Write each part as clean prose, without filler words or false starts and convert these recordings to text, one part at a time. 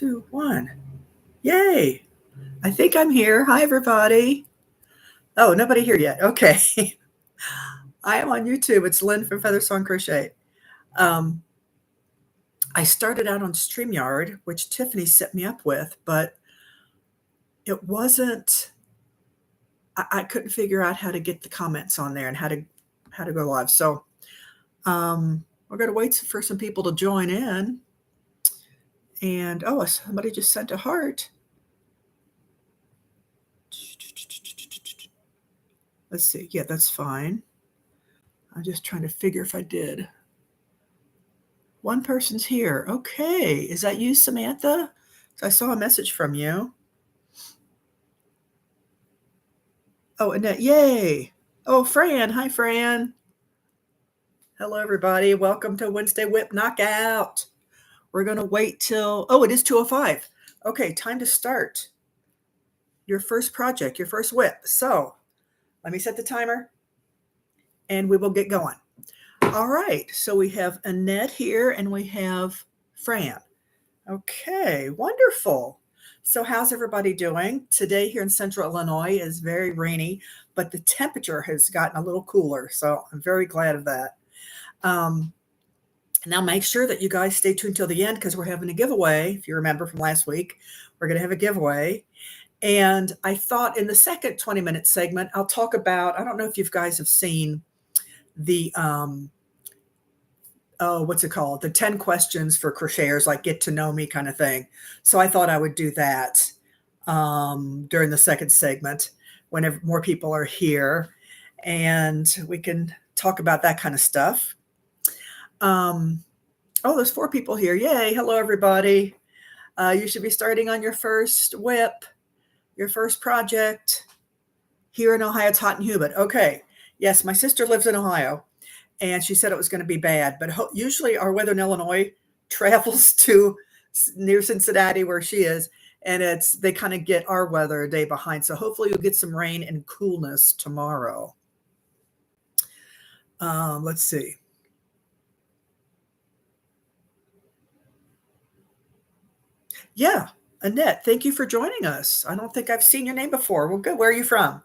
2, 1. Yay. I think I'm here. Hi, everybody. Oh, nobody here yet. Okay. I am on YouTube. It's Lynn from Feather Song Crochet. I started out on StreamYard, which Tiffany set me up with, but it wasn't, I couldn't figure out how to get the comments on there and how to go live. So we're going to wait for some people to join in. And oh, somebody just sent a heart. Let's see. Yeah, that's fine. I'm just trying to figure if I did. One person's here. Okay. Is that you, Samantha? I saw a message from you. Oh, Annette. Yay. Oh, Fran. Hi, Fran. Hello, everybody. Welcome to Wednesday Whip Knockout. We're going to wait till, oh, it is 2:05. Okay, time to start your first project, your first whip. So let me set the timer and we will get going. All right, so we have Annette here and we have Fran. Okay, wonderful. So how's everybody doing? Today here in Central Illinois is very rainy, but the temperature has gotten a little cooler, so I'm very glad of that. Now make sure that you guys stay tuned till the end because we're having a giveaway. If you remember from last week, we're going to have a giveaway. And I thought in the second 20-minute segment, I'll talk about, I don't know if you guys have seen the, what's it called? The 10 questions for crocheters, like get to know me kind of thing. So I thought I would do that during the second segment whenever more people are here and we can talk about that kind of stuff. Oh, there's 4 people here. Yay. Hello, everybody. You should be starting on your first whip, your first project here in Ohio. It's hot and humid. Okay. Yes, my sister lives in Ohio and she said it was going to be bad, but usually our weather in Illinois travels to near Cincinnati where she is. And they kind of get our weather a day behind. So hopefully you'll get some rain and coolness tomorrow. Let's see. Yeah, Annette, thank you for joining us. I don't think I've seen your name before. Well, good. Where are you from?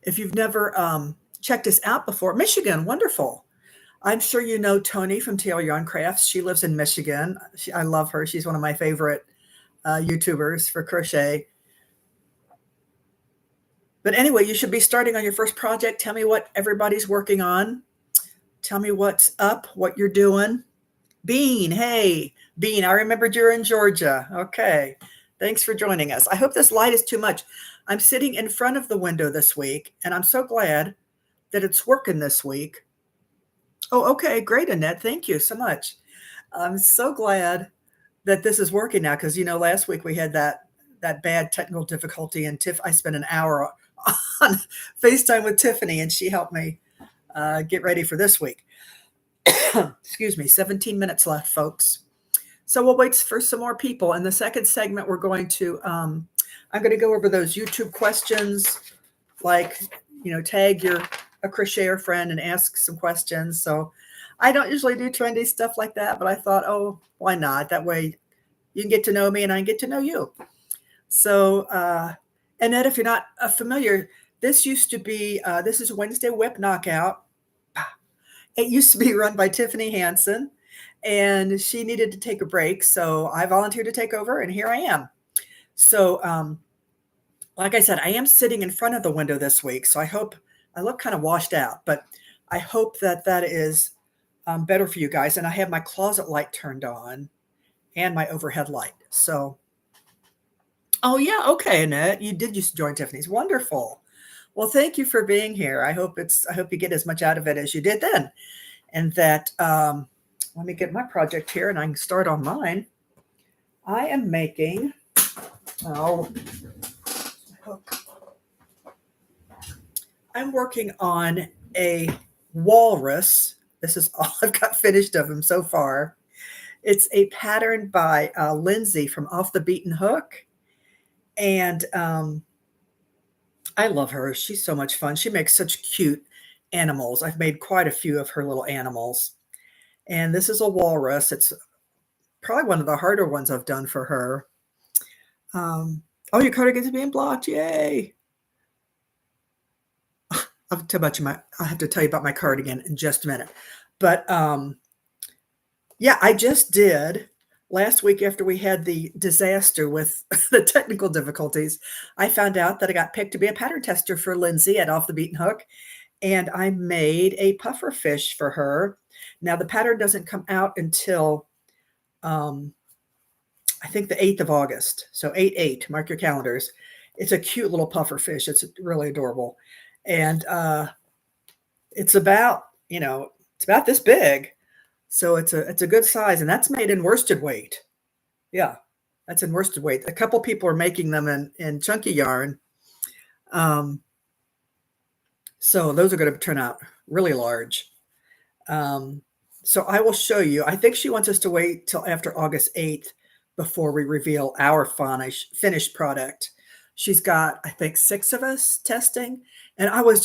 If you've never checked us out before, Michigan, wonderful. I'm sure you know Tony from TL Yarn Crafts. She lives in Michigan. I love her. She's one of my favorite YouTubers for crochet. But anyway, you should be starting on your first project. Tell me what everybody's working on. Tell me what's up, what you're doing. Bean, hey, Bean, I remembered you're in Georgia. Okay, thanks for joining us. I hope this light is too much. I'm sitting in front of the window this week, and I'm so glad that it's working this week. Oh, okay, great, Annette. Thank you so much. I'm so glad that this is working now because, you know, last week we had that bad technical difficulty, and I spent an hour on FaceTime with Tiffany, and she helped me get ready for this week. Excuse me, 17 minutes left, folks. So we'll wait for some more people. In the second segment, we're going to, I'm going to go over those YouTube questions, like, you know, tag a crocheter friend and ask some questions. So I don't usually do trendy stuff like that, but I thought, oh, why not? That way you can get to know me and I can get to know you. So, Annette, if you're not familiar, this used to be, this is Wednesday Whip Knockout. It used to be run by Tiffany Hansen, and she needed to take a break. So I volunteered to take over, and here I am. So, like I said, I am sitting in front of the window this week. So I hope I look kind of washed out, but I hope that is better for you guys. And I have my closet light turned on and my overhead light. So, oh yeah. Okay, Annette, you did used to join Tiffany's. Wonderful. Well, thank you for being here. I hope you get as much out of it as you did then. And that, let me get my project here and I can start on mine. I am making, I'm working on a walrus. This is all I've got finished of him so far. It's a pattern by Lindsay from Off the Beaten Hook. And I love her. She's so much fun. She makes such cute animals. I've made quite a few of her little animals. And this is a walrus. It's probably one of the harder ones I've done for her. Oh, your cardigan's being blocked. Yay. I'll have to tell you about my cardigan in just a minute. But yeah, I just did last week after we had the disaster with the technical difficulties. I found out that I got picked to be a pattern tester for Lindsay at Off the Beaten Hook, and I made a puffer fish for her. Now the pattern doesn't come out until I think the 8th of August. So 8/8, mark your calendars. It's a cute little puffer fish. It's really adorable. And it's about, it's about this big. So it's a good size, and that's made in worsted weight. Yeah, that's in worsted weight. A couple people are making them in chunky yarn. So those are going to turn out really large. So I will show you. I think she wants us to wait till after August 8th before we reveal our finished product. She's got, I think, 6 of us testing. And I was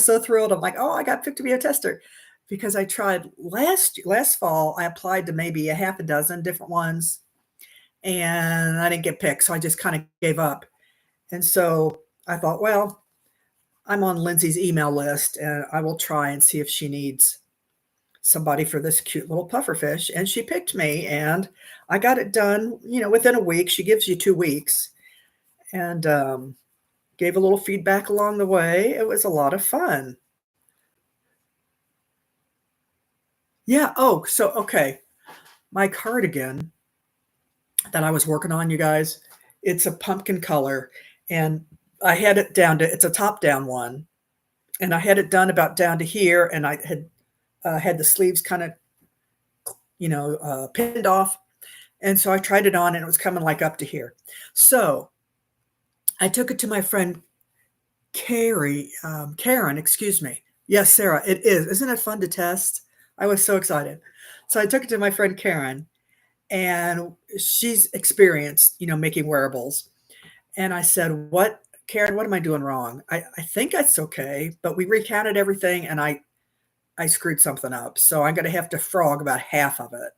so thrilled. I'm like, oh, I got picked to be a tester, because I tried last fall. I applied to maybe a half a dozen different ones, and I didn't get picked. So I just kind of gave up. And so I thought, well, I'm on Lindsay's email list, and I will try and see if she needs somebody for this cute little puffer fish. And she picked me, and I got it done, within a week. She gives you 2 weeks, and gave a little feedback along the way. It was a lot of fun. Yeah. Oh, so, okay. My cardigan that I was working on, you guys, it's a pumpkin color, and I had it down to, it's a top down one, and I had it done about down to here, and I had the sleeves kind of, pinned off. And so I tried it on, and it was coming like up to here. So I took it to my friend Karen, excuse me. Yes, Sarah, it is. Isn't it fun to test? I was so excited. So I took it to my friend Karen, and she's experienced, making wearables. And I said, Karen, what am I doing wrong? I think it's okay, but we recounted everything, and I screwed something up. So I'm going to have to frog about half of it.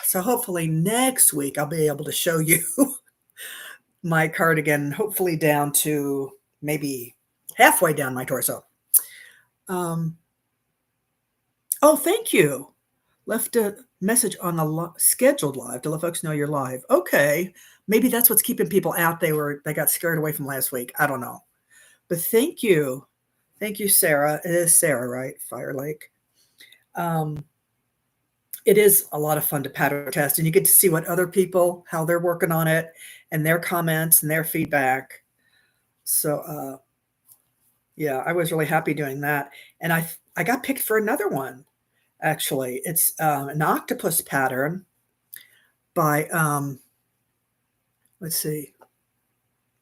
So hopefully next week I'll be able to show you my cardigan, hopefully down to maybe halfway down my torso. Oh, thank you. Left a message on the scheduled live to let folks know you're live. Okay. Maybe that's what's keeping people out. They got scared away from last week. I don't know. But thank you. Thank you, Sarah. It is Sarah, right? Fire Lake. It is a lot of fun to pattern test, and you get to see what other people, how they're working on it, and their comments and their feedback. So, yeah, I was really happy doing that. And I got picked for another one, actually. It's an octopus pattern by, let's see,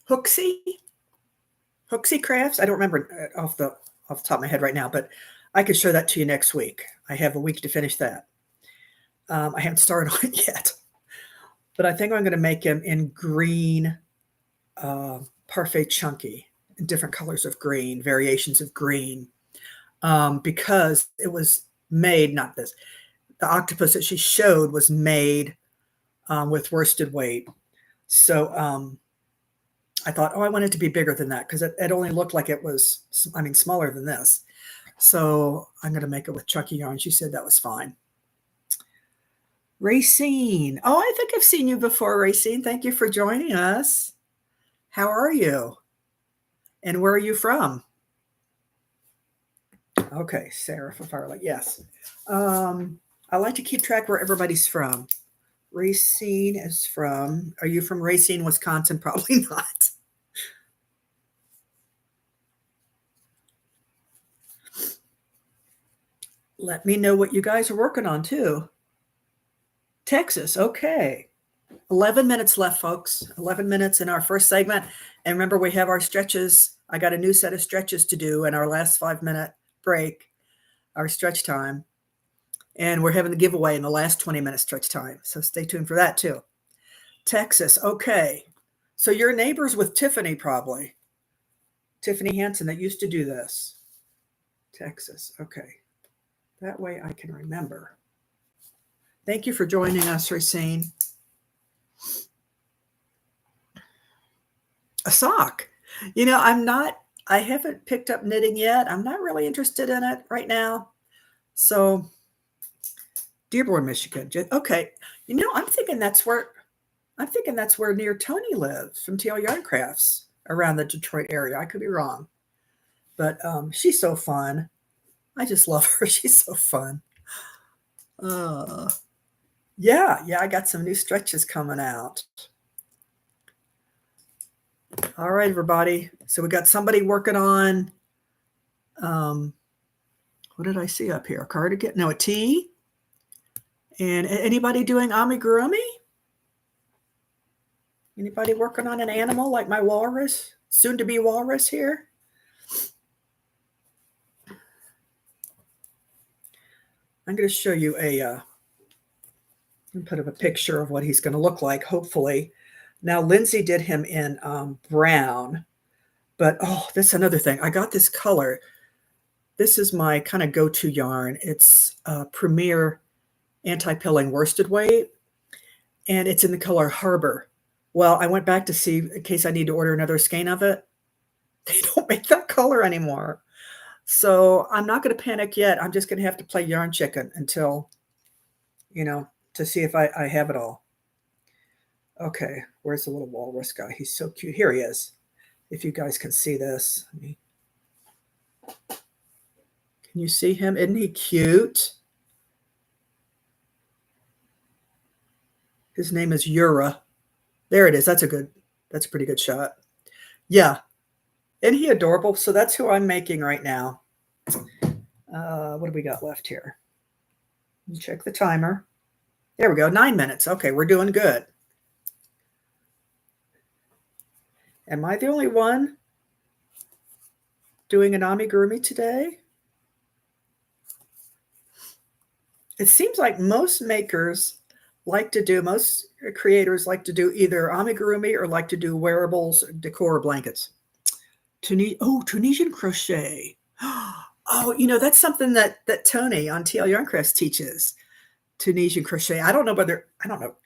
Hooksy Crafts. I don't remember off the top of my head right now, but I could show that to you next week. I have a week to finish that. I haven't started on it yet, but I think I'm going to make him in green, parfait chunky, in different colors of green, variations of green, because it was made, not this, the octopus that she showed was made with worsted weight. So I thought, I want it to be bigger than that, because it only looked like it was, smaller than this. So I'm going to make it with chunky yarn. She said that was fine. Racine. Oh, I think I've seen you before, Racine. Thank you for joining us. How are you? And where are you from? Okay, Sarah from Firelight. Yes. I like to keep track where everybody's from. Racine is from, are you from Racine, Wisconsin? Probably not. Let me know what you guys are working on too. Texas. Okay. 11 minutes left, folks. 11 minutes in our first segment. And remember, we have our stretches. I got a new set of stretches to do in our last 5-minute break, our stretch time. And we're having the giveaway in the last 20-minute stretch time. So stay tuned for that too. Texas. Okay. So you're neighbors with Tiffany, probably. Tiffany Hansen that used to do this. Texas. Okay. That way I can remember. Thank you for joining us, Racine. A sock. I haven't picked up knitting yet. I'm not really interested in it right now. So, Dearborn, Michigan. Okay. I'm thinking that's where near Tony lives from TL Yarn Crafts around the Detroit area. I could be wrong. But she's so fun. I just love her. She's so fun. Yeah, I got some new stretches coming out. All right, everybody. So we got somebody working on, what did I see up here? A cardigan? No, a tee. And anybody doing amigurumi? Anybody working on an animal like my walrus? Soon to be walrus here? I'm going to show you a picture of what he's going to look like, hopefully. Now, Lindsay did him in brown, but that's another thing. I got this color. This is my kind of go-to yarn. It's Premier Anti-Pilling Worsted Weight, and it's in the color Harbor. Well, I went back to see in case I need to order another skein of it. They don't make that color anymore. So I'm not going to panic yet. I'm just going to have to play yarn chicken until, to see if I have it all. Okay, where's the little walrus guy? He's so cute. Here he is. If you guys can see this. Can you see him? Isn't he cute? His name is Yura. There it is. That's a pretty good shot. Yeah. Isn't he adorable? So that's who I'm making right now. What do we got left here? Check the timer. There we go. 9 minutes. Okay, we're doing good. Am I the only one doing an amigurumi today? It seems like most creators like to do either amigurumi or like to do wearables, decor, blankets. Tunisian crochet. That's something that Tony on TL Yarn Crafts teaches. Tunisian crochet. I don't know.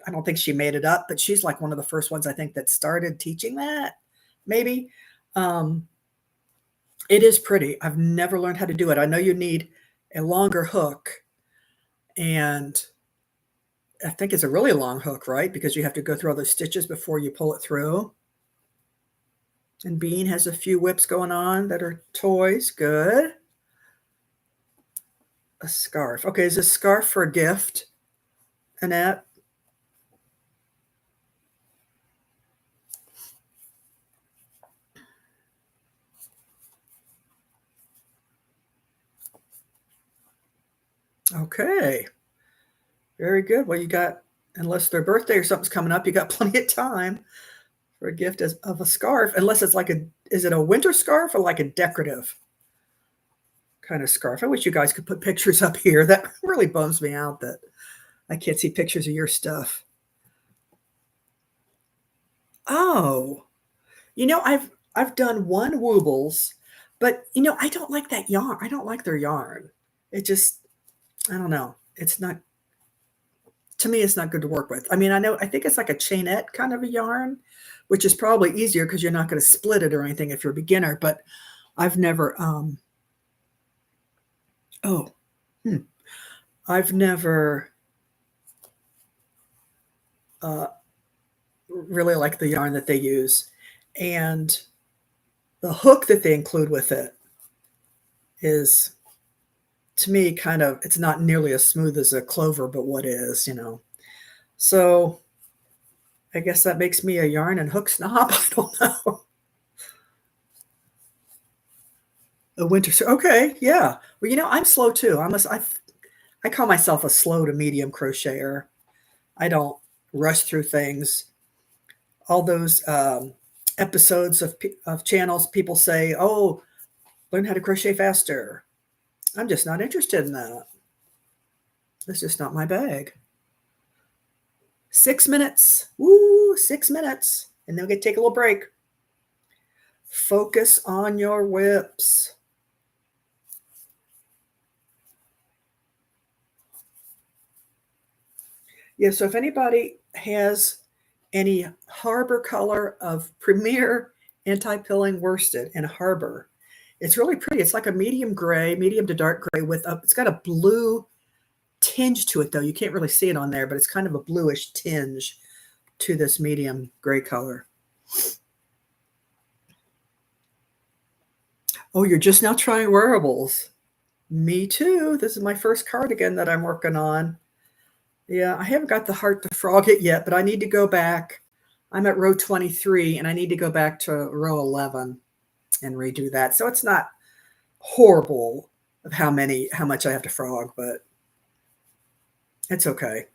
I don't think she made it up, but she's like one of the first ones I think that started teaching that. Maybe. It is pretty. I've never learned how to do it. I know you need a longer hook, and I think it's a really long hook, right? Because you have to go through all those stitches before you pull it through. And Bean has a few whips going on that are toys. Good. A scarf. Okay, is this scarf for a gift, Annette? Okay. Very good. Well, you got, unless their birthday or something's coming up, you got plenty of time for a gift of a scarf, unless it's is it a winter scarf or like a decorative kind of scarf? I wish you guys could put pictures up here. That really bums me out that I can't see pictures of your stuff. Oh, I've done one Woobles, but I don't like that yarn. I don't like their yarn. It just, I don't know. It's not, to me, it's not good to work with. I mean, I think it's like a chainette kind of a yarn, which is probably easier because you're not going to split it or anything if you're a beginner, but I've never, I've never really liked the yarn that they use. And the hook that they include with it is, to me, kind of, it's not nearly as smooth as a clover, but what is, So I guess that makes me a yarn and hook snob. I don't know. A winter. Okay, yeah. Well, I'm slow too. I call myself a slow to medium crocheter. I don't rush through things. All those episodes of channels, people say, "Oh, learn how to crochet faster." I'm just not interested in that. That's just not my bag. 6 minutes. Woo, 6 minutes. And then we get to take a little break. Focus on your whips. Yeah, so if anybody has any Harbor color of Premier Anti-Pilling Worsted in Harbor, it's really pretty. It's like a medium gray, medium to dark gray with a, it's got a blue tinge to it though. You can't really see it on there, but it's kind of a bluish tinge to this medium gray color. Oh, you're just now trying wearables. Me too. This is my first cardigan that I'm working on. Yeah, I haven't got the heart to frog it yet, but I need to go back. I'm at row 23 and I need to go back to row 11 and redo that. So it's not horrible of how much I have to frog, but it's okay.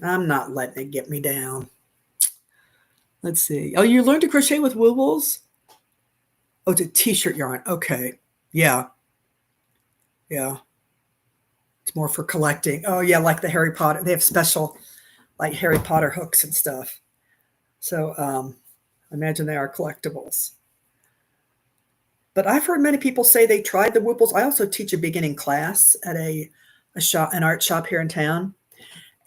I'm not letting it get me down. Let's see. Oh, you learned to crochet with Woobles? Oh, it's a t-shirt yarn. Okay. Yeah. Yeah. It's more for collecting. Oh yeah, like the Harry Potter. They have special like Harry Potter hooks and stuff. So I imagine they are collectibles. But I've heard many people say they tried the Whooples. I also teach a beginning class at a shop, an art shop here in town.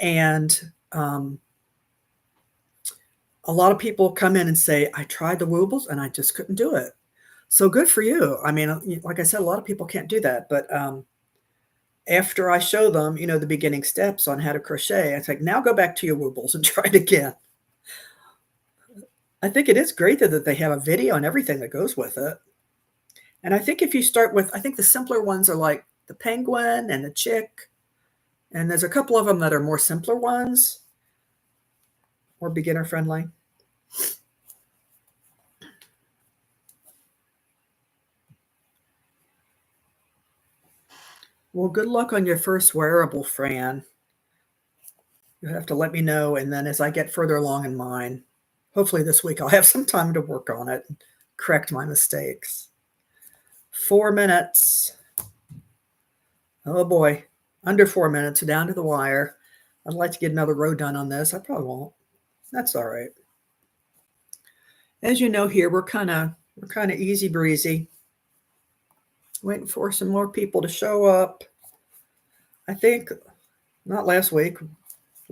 And a lot of people come in and say, I tried the Whooples and I just couldn't do it. So good for you. I mean, like I said, a lot of people can't do that. But after I show them, you know, the beginning steps on how to crochet, it's like, now go back to your Whooples and try it again. I think it is great that they have a video and everything that goes with it. And I think if you start with, I think the simpler ones are like the penguin and the chick. And there's a couple of them that are more simpler ones, more beginner friendly. Well, good luck on your first wearable, Fran. You'll have to let me know. And then as I get further along in mine, hopefully this week I'll have some time to work on it and correct my mistakes. 4 minutes. Oh boy, under 4 minutes, down to the wire. I'd like to get another row done on this. I probably won't. That's all right. As you know here, we're kind of easy breezy. Waiting for some more people to show up. I think not last week, the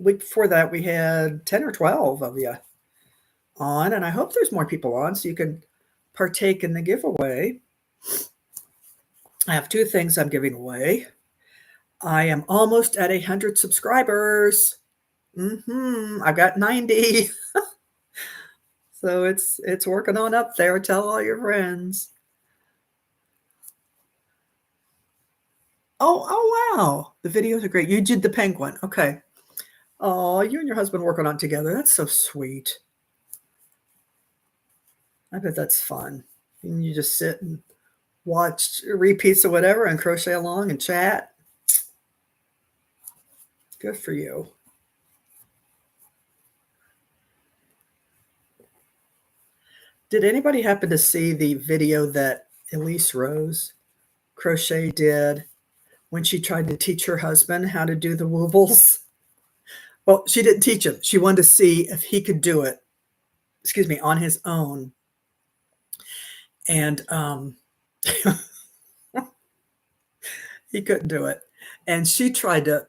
week before that, we had 10 or 12 of you on, and I hope there's more people on so you can partake in the giveaway. I have 2 things I'm giving away. I am almost at 100 subscribers. I've got 90. So it's working on up there. Tell all your friends. Oh wow. The videos are great. You did the penguin. Okay. Oh, you and your husband working on it together. That's so sweet. I bet that's fun. And you just sit and watch repeats or whatever and crochet along and chat. Good for you. Did anybody happen to see the video that Elise Rose Crochet did when she tried to teach her husband how to do the woobles? Well, she didn't teach him. She wanted to see if he could do it, on his own. And he couldn't do it. And she tried to,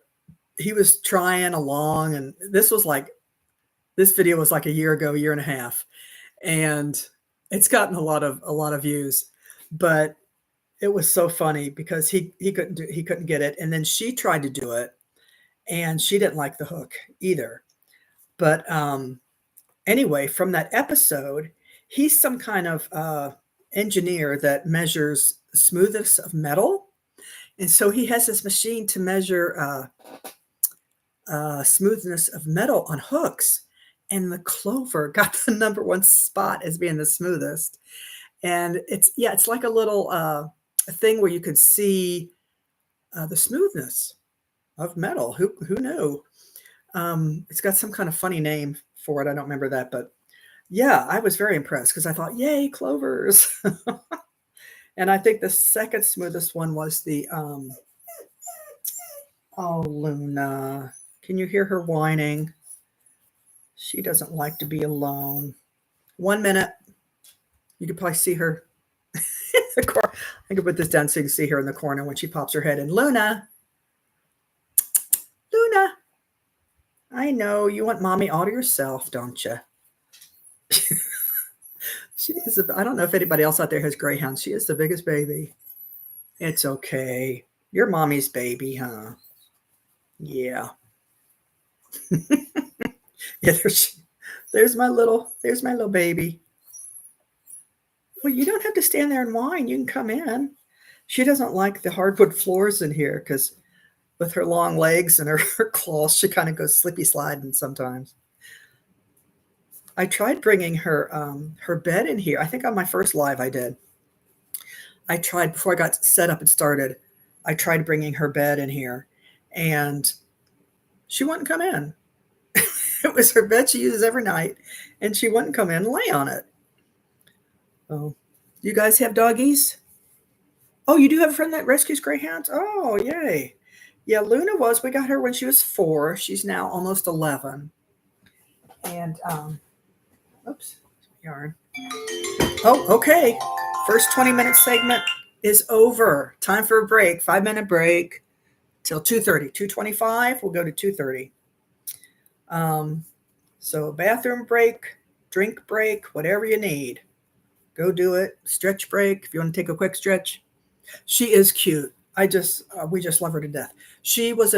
he was trying along. And this video was like a year ago, a year and a half. And it's gotten a lot of views, but it was so funny because he couldn't get it. And then she tried to do it and she didn't like the hook either. But anyway, from that episode, he's some kind of engineer that measures smoothness of metal. And so he has this machine to measure smoothness of metal on hooks. And the clover got the #1 spot as being the smoothest. And it's like a little a thing where you could see the smoothness of metal. Who knew? It's got some kind of funny name for it. I don't remember that, but yeah, I was very impressed because I thought, yay, clovers. And I think the second smoothest one was the oh, Luna. Can you hear her whining? She doesn't like to be alone. 1 minute. You could probably see her in the corner. I can put this down so you can see her in the corner when she pops her head in. Luna. Luna. I know you want mommy all to yourself, don't you? She is. I don't know if anybody else out there has greyhounds. She is the biggest baby. It's okay. You're mommy's baby, huh? Yeah. Yeah. There's my little baby. Well, you don't have to stand there and whine. You can come in. She doesn't like the hardwood floors in here because with her long legs and her claws, she kind of goes slippy sliding sometimes. I tried bringing her bed in here. I think on my first live I did. I tried before I got set up and started. I tried bringing her bed in here, and she wouldn't come in. It was her bed she uses every night, and she wouldn't come in and lay on it. Oh, you guys have doggies? Oh, you do have a friend that rescues greyhounds? Oh, yay. Yeah, Luna was. We got her when she was 4. She's now almost 11. And, oops, yarn. Oh, okay. First 20-minute segment is over. Time for a break. 5-minute break till 2:30. 2:25, we'll go to 2:30. So bathroom break, drink break, whatever you need. Go do it. Stretch break if you want to take a quick stretch. She is cute. We just love her to death. She was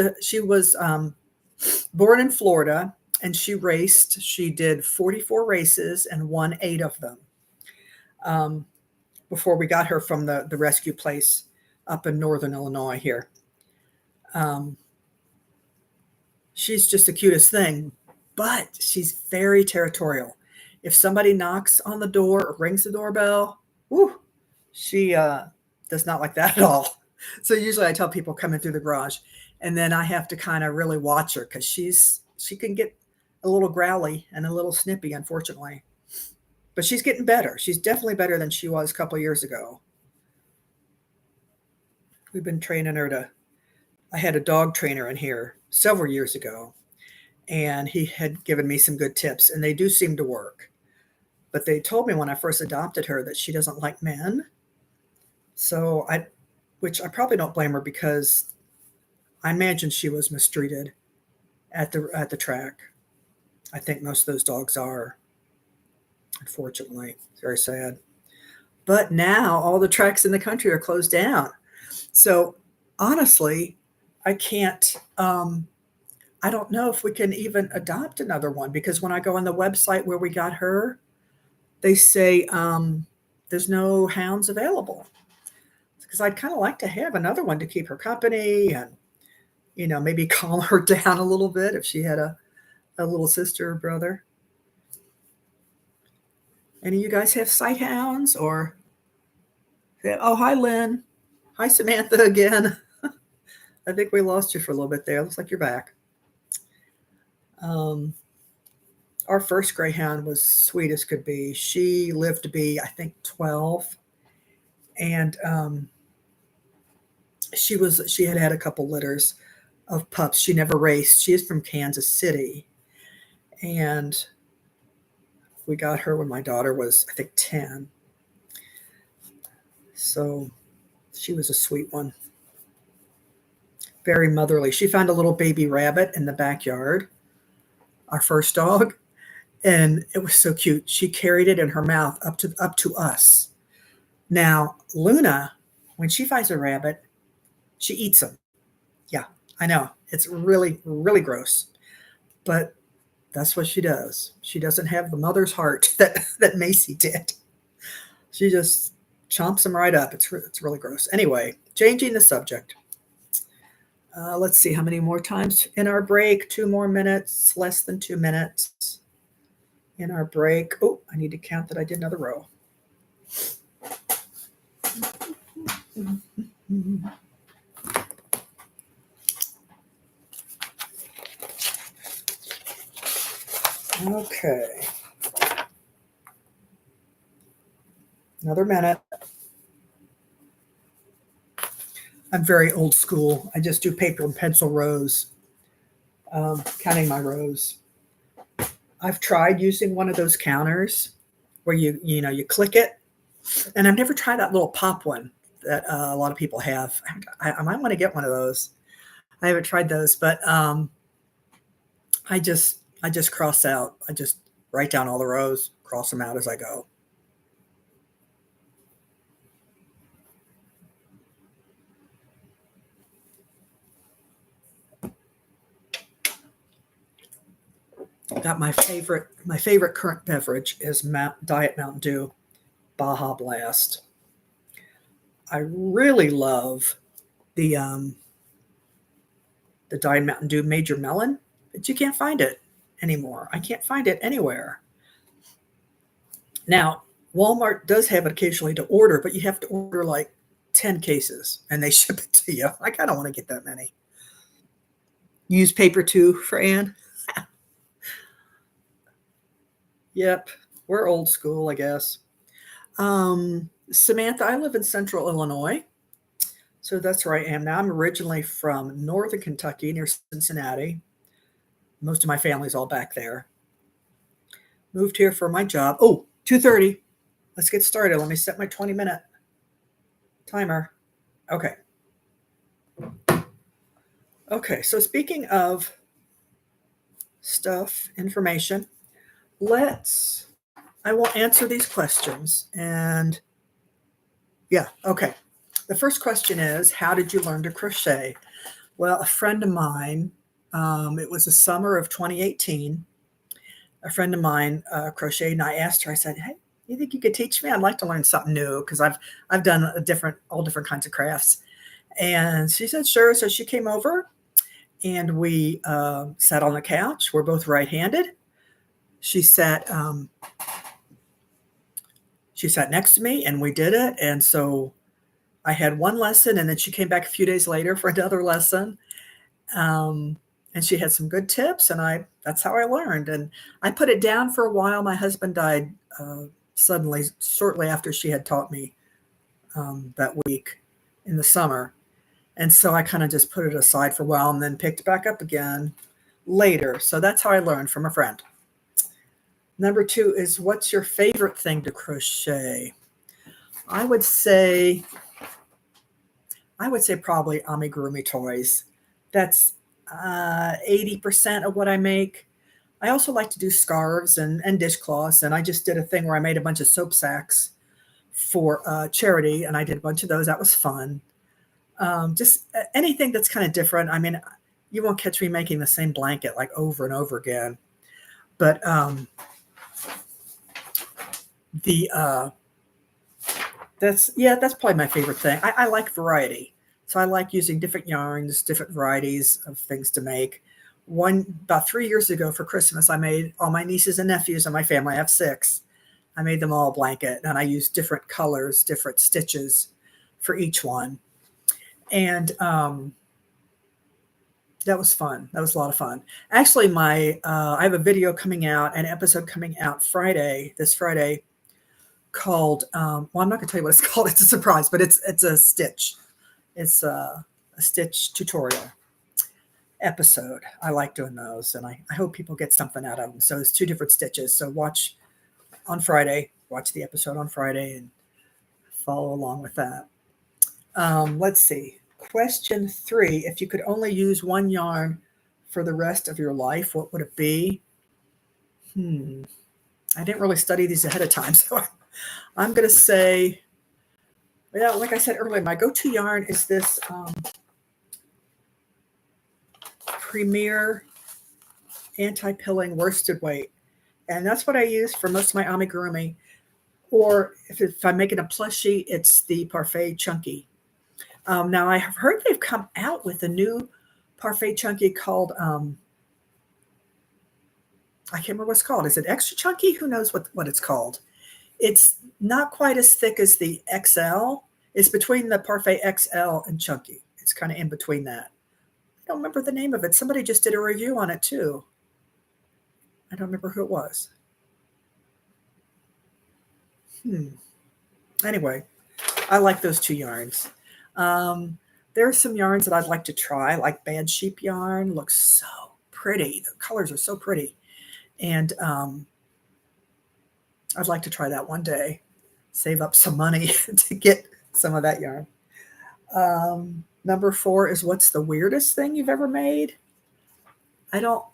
born in Florida, and she raced. She did 44 races and won 8 of them before we got her from the rescue place up in northern Illinois here. She's just the cutest thing, but she's very territorial. If somebody knocks on the door or rings the doorbell, she does not like that at all. So usually I tell people coming through the garage, and then I have to kind of really watch her because she can get a little growly and a little snippy, unfortunately. But she's getting better. She's definitely better than she was a couple of years ago. We've been training her I had a dog trainer in here several years ago, and he had given me some good tips, and they do seem to work. But they told me when I first adopted her that she doesn't like men. So which I probably don't blame her because I imagine she was mistreated at the track. I think most of those dogs are, unfortunately. It's very sad. But now all the tracks in the country are closed down. So honestly, I can't, I don't know if we can even adopt another one because when I go on the website where we got her, they say there's no hounds available. Because I'd kind of like to have another one to keep her company and, maybe calm her down a little bit if she had a little sister or brother. Any of you guys have sight hounds or? Oh, hi, Lynn. Hi, Samantha again. I think we lost you for a little bit there. Looks like you're back. Our first greyhound was sweet as could be. She lived to be, I think, 12. And she had a couple litters of pups. She never raced. She is from Kansas City. And we got her when my daughter was, I think, 10. So she was a sweet one. Very motherly. She found a little baby rabbit in the backyard, our first dog, and it was so cute. She carried it in her mouth up to us. Now, Luna, when she finds a rabbit, she eats them. Yeah, I know. It's really, really gross. But that's what she does. She doesn't have the mother's heart that Macy did. She just chomps them right up. It's really gross. Anyway, changing the subject. Let's see how many more times in our break. 2 more minutes, less than 2 minutes in our break. Oh, I need to count that I did another row. Okay. Another minute. I'm very old school. I just do paper and pencil rows, counting my rows. I've tried using one of those counters where you click it, and I've never tried that little pop one that a lot of people have. I might want to get one of those. I haven't tried those, but I just cross out. I just write down all the rows, cross them out as I go. Got my favorite current beverage is Diet Mountain Dew Baja Blast. I really love the um, the Diet Mountain Dew Major Melon, but you can't find it anymore. I can't find it anywhere. Now, Walmart does have it occasionally to order, but you have to order like 10 cases and they ship it to you. I kind of want to get that many. Use paper too for Anne? Yep. We're old school, I guess. Samantha, I live in central Illinois. So that's where I am now. I'm originally from northern Kentucky near Cincinnati. Most of my family's all back there. Moved here for my job. Oh, 2:30. Let's get started. Let me set my 20-minute timer. Okay. Okay. So speaking of stuff, information, I will answer these questions. And yeah, okay. The first question is, how did you learn to crochet? Well, a friend of mine, it was the summer of 2018. A friend of mine crocheted, and I asked her. I said, "Hey, you think you could teach me? I'd like to learn something new because I've done all different kinds of crafts." And she said, "Sure." So she came over, and we sat on the couch. We're both right-handed. She sat she sat next to me, and we did it. And so I had one lesson, and then she came back a few days later for another lesson. Um, and she had some good tips, and that's how I learned. And I put it down for a while. My husband died suddenly, shortly after she had taught me that week in the summer. And so I kind of just put it aside for a while and then picked it back up again later. So that's how I learned from a friend. Number two is, what's your favorite thing to crochet? I would say probably amigurumi toys. That's 80% of what I make. I also like to do scarves and dishcloths. And I just did a thing where I made a bunch of soap sacks for charity, and I did a bunch of those. That was fun. Just anything that's kind of different. I mean, you won't catch me making the same blanket like over and over again. But that's probably my favorite thing. I like variety. So I like using different yarns, different varieties of things to make. About 3 years ago for Christmas, I made all my nieces and nephews in my family. I have 6. I made them all a blanket, and I used different colors, different stitches for each one. And that was fun. That was a lot of fun. Actually, I have a video coming out, an episode coming out this Friday, called, well, I'm not going to tell you what it's called. It's a surprise, but it's a stitch. It's a stitch tutorial episode. I like doing those, and I hope people get something out of them. So it's 2 different stitches. So watch the episode on Friday and follow along with that. Let's see. Question 3, if you could only use one yarn for the rest of your life, what would it be? I didn't really study these ahead of time, so I'm going to say, yeah, like I said earlier, my go-to yarn is this Premier anti-pilling worsted weight. And that's what I use for most of my amigurumi. Or if I'm making a plushie, it's the Parfait Chunky. Now, I have heard they've come out with a new Parfait Chunky called, I can't remember what it's called. Is it Extra Chunky? Who knows what it's called? It's not quite as thick as the XL. It's between the Parfait XL and Chunky. It's kind of in between that. I don't remember the name of it. Somebody just did a review on it too. I don't remember who it was. Anyway, I like those 2 yarns. There are some yarns that I'd like to try, like Bad Sheep yarn. Looks so pretty. The colors are so pretty. And I'd like to try that one day. Save up some money to get some of that yarn. Number 4 is, what's the weirdest thing you've ever made? I don't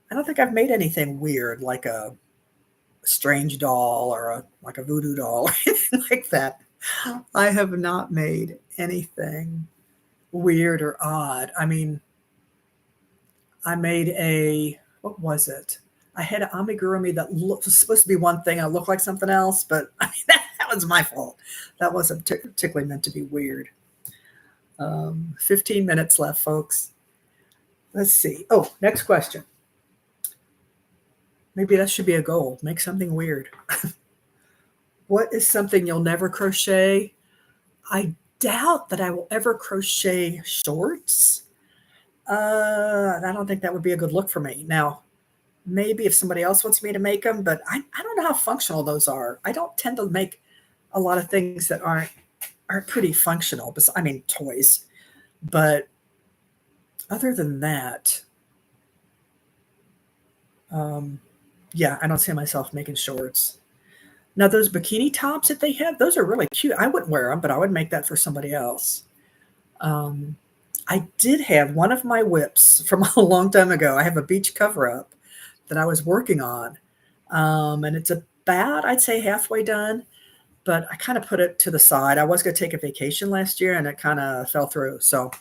I don't think I've made anything weird like a strange doll or like a voodoo doll or anything like that. I have not made anything weird or odd. I mean, I made what was it? I had an amigurumi that was supposed to be one thing and it looked like something else, but I mean, that was my fault. That wasn't particularly meant to be weird. 15 minutes left, folks. Let's see. Oh, next question. Maybe that should be a goal. Make something weird. What is something you'll never crochet? I doubt that I will ever crochet shorts. I don't think that would be a good look for me. Now, maybe if somebody else wants me to make them, but I don't know how functional those are. I don't tend to make a lot of things that aren't pretty functional. I mean, toys. But other than that, yeah, I don't see myself making shorts. Now, those bikini tops that they have, those are really cute. I wouldn't wear them, but I would make that for somebody else. I did have one of my whips from a long time ago. I have a beach cover-up that I was working on. And it's about, I'd say, halfway done, but I kind of put it to the side. I was going to take a vacation last year, and it kind of fell through. So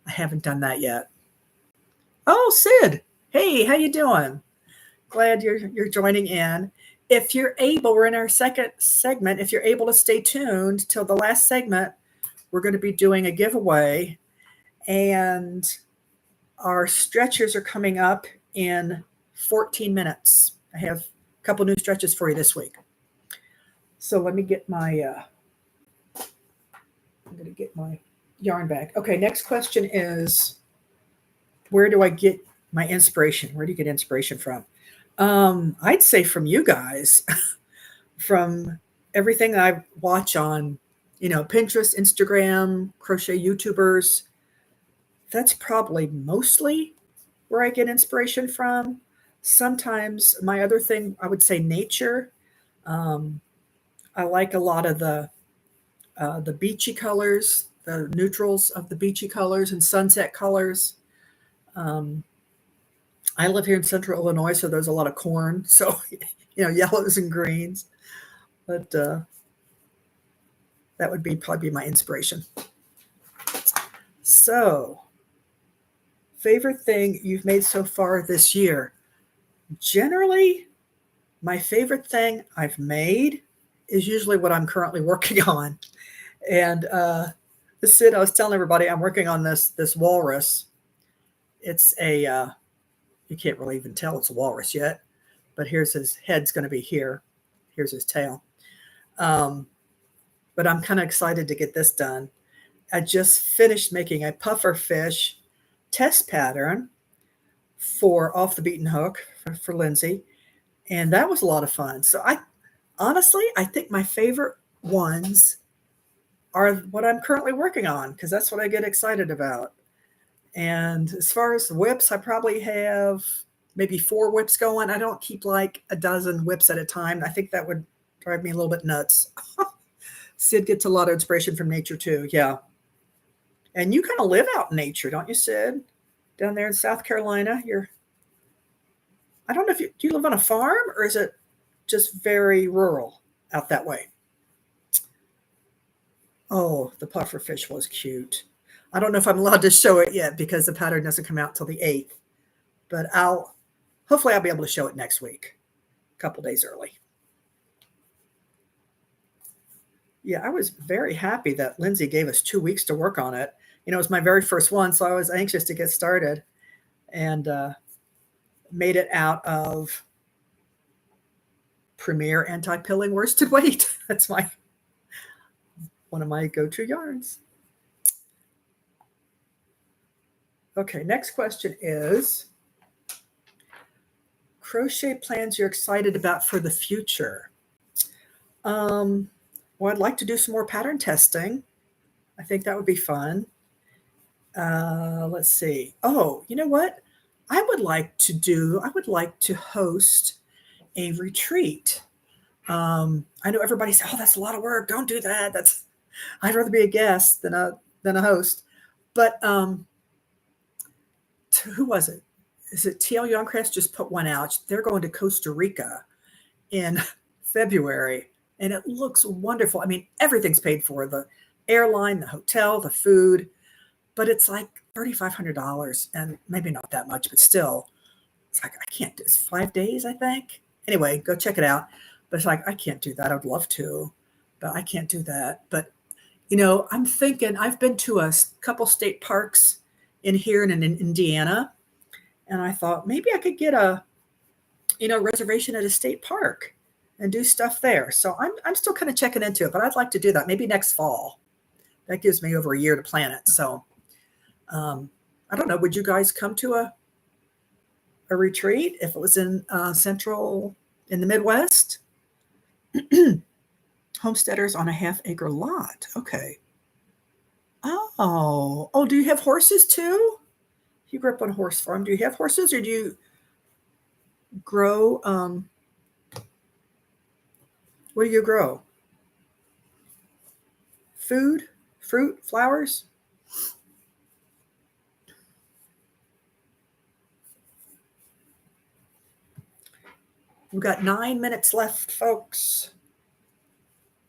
I haven't done that yet. Oh, Sid. Hey, how you doing? Glad you're joining in. If you're able, we're in our second segment. If you're able to stay tuned till the last segment, we're going to be doing a giveaway, and our stretches are coming up in 14 minutes. I have a couple new stretches for you this week. So let me get I'm going to get my yarn back. Okay, next question is, where do I get my inspiration? Where do you get inspiration from? I'd say from you guys, from everything I watch on, Pinterest, Instagram, crochet YouTubers. That's probably mostly where I get inspiration from. Sometimes my other thing, I would say nature. I like a lot of the beachy colors, the neutrals of the beachy colors and sunset colors. I live here in central Illinois, so there's a lot of corn. So, yellows and greens. But that would probably be my inspiration. So, favorite thing you've made so far this year? Generally, my favorite thing I've made is usually what I'm currently working on. And Sid, I was telling everybody I'm working on this walrus. It's you can't really even tell it's a walrus yet, but here's his head's going to be here. Here's his tail. But I'm kind of excited to get this done. I just finished making a puffer fish test pattern for Off the Beaten Hook for Lindsay. And that was a lot of fun. So I think my favorite ones are what I'm currently working on, because that's what I get excited about. And as far as the whips, I probably have maybe 4 whips going. I don't keep like a dozen whips at a time. I think that would drive me a little bit nuts. Sid gets a lot of inspiration from nature too. Yeah. And you kind of live out in nature, don't you, Sid? Down there in South Carolina, I don't know if do you live on a farm, or is it just very rural out that way? Oh, the puffer fish was cute. I don't know if I'm allowed to show it yet because the pattern doesn't come out till the 8th, but hopefully I'll be able to show it next week, a couple days early. Yeah, I was very happy that Lindsay gave us 2 weeks to work on it. It was my very first one, so I was anxious to get started, and made it out of Premier Anti-Pilling Worsted Weight. That's one of my go-to yarns. Okay, next question is, crochet plans you're excited about for the future? Well, I'd like to do some more pattern testing. I think that would be fun. Let's see. Oh, you know what? I would like to host a retreat. I know everybody says, "Oh, that's a lot of work. Don't do that." I'd rather be a guest than a host. But who was it? is it TL Youngcrest just put one out? They're going to Costa Rica in February, and it looks wonderful. I mean, everything's paid for, the airline, the hotel, the food, but it's like $3,500, and maybe not that much, but still, it's like, I can't do it's 5 days, I think. Anyway, go check it out. But it's like, I can't do that. I'd love to, but I can't do that. But, I'm thinking I've been to a couple state parks in here and in Indiana, and I thought maybe I could get a, reservation at a state park and do stuff there. So I'm still kind of checking into it, but I'd like to do that maybe next fall. That gives me over a year to plan it. So I don't know. Would you guys come to a retreat if it was in in the Midwest? Homesteaders on a half-acre lot. Okay. Oh, do you have horses too? You grew up on a horse farm. Do you have horses, or do you grow? What do you grow? Food, fruit, flowers? We've got 9 minutes left, folks.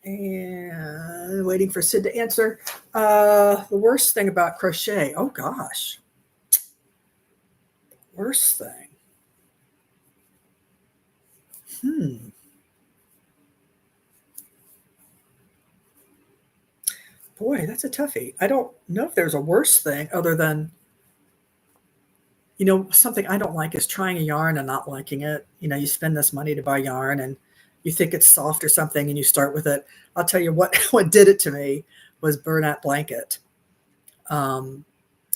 And waiting for Sid to answer. The worst thing about crochet. Oh, gosh. Worst thing. Boy, that's a toughie. I don't know if there's a worse thing other than, something I don't like is trying a yarn and not liking it. You spend this money to buy yarn and you think it's soft or something and you start with it. I'll tell you what did it to me was Bernat Blanket. I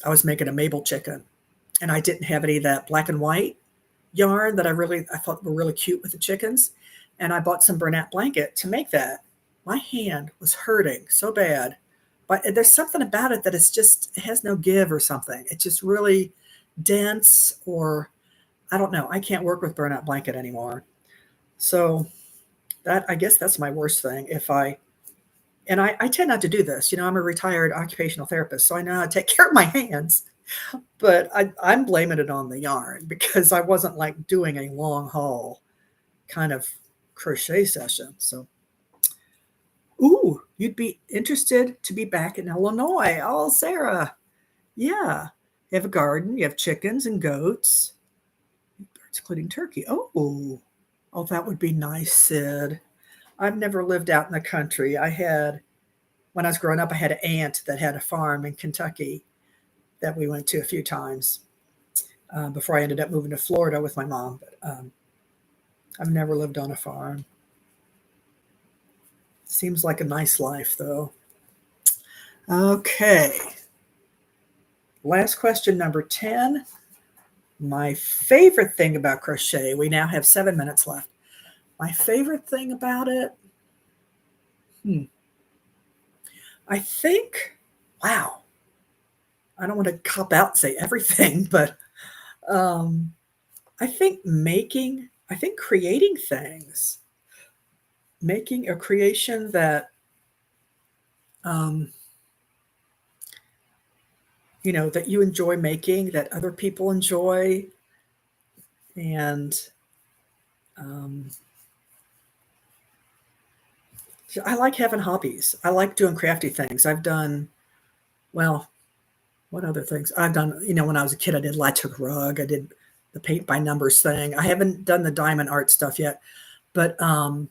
was making a Mabel chicken and I didn't have any of that black and white yarn that I thought were really cute with the chickens. And I bought some Bernat Blanket to make that. My hand was hurting so bad, but there's something about it that it has no give or something. It's just really dense, or I don't know. I can't work with Bernat Blanket anymore. So I guess that's my worst thing. I tend not to do this. I'm a retired occupational therapist, so I know how to take care of my hands. But I'm blaming it on the yarn because I wasn't like doing a long haul kind of crochet session. So, ooh, you'd be interested to be back in Illinois. Oh, Sarah. Yeah. You have a garden, you have chickens and goats, birds, including turkey. Oh, that would be nice, Sid. I've never lived out in the country. When I was growing up, I had an aunt that had a farm in Kentucky that we went to a few times before I ended up moving to Florida with my mom. But I've never lived on a farm. Seems like a nice life, though. Okay. Last question, number 10. My favorite thing about crochet, we now have 7 minutes left. My favorite thing about it, I think, wow, I don't want to cop out and say everything, but I think creating things, making a creation that, that you enjoy making, that other people enjoy. And I like having hobbies. I like doing crafty things. I've done, well, what other things? I've done, when I was a kid, I did Lattice rug. I did the paint by numbers thing. I haven't done the diamond art stuff yet, but I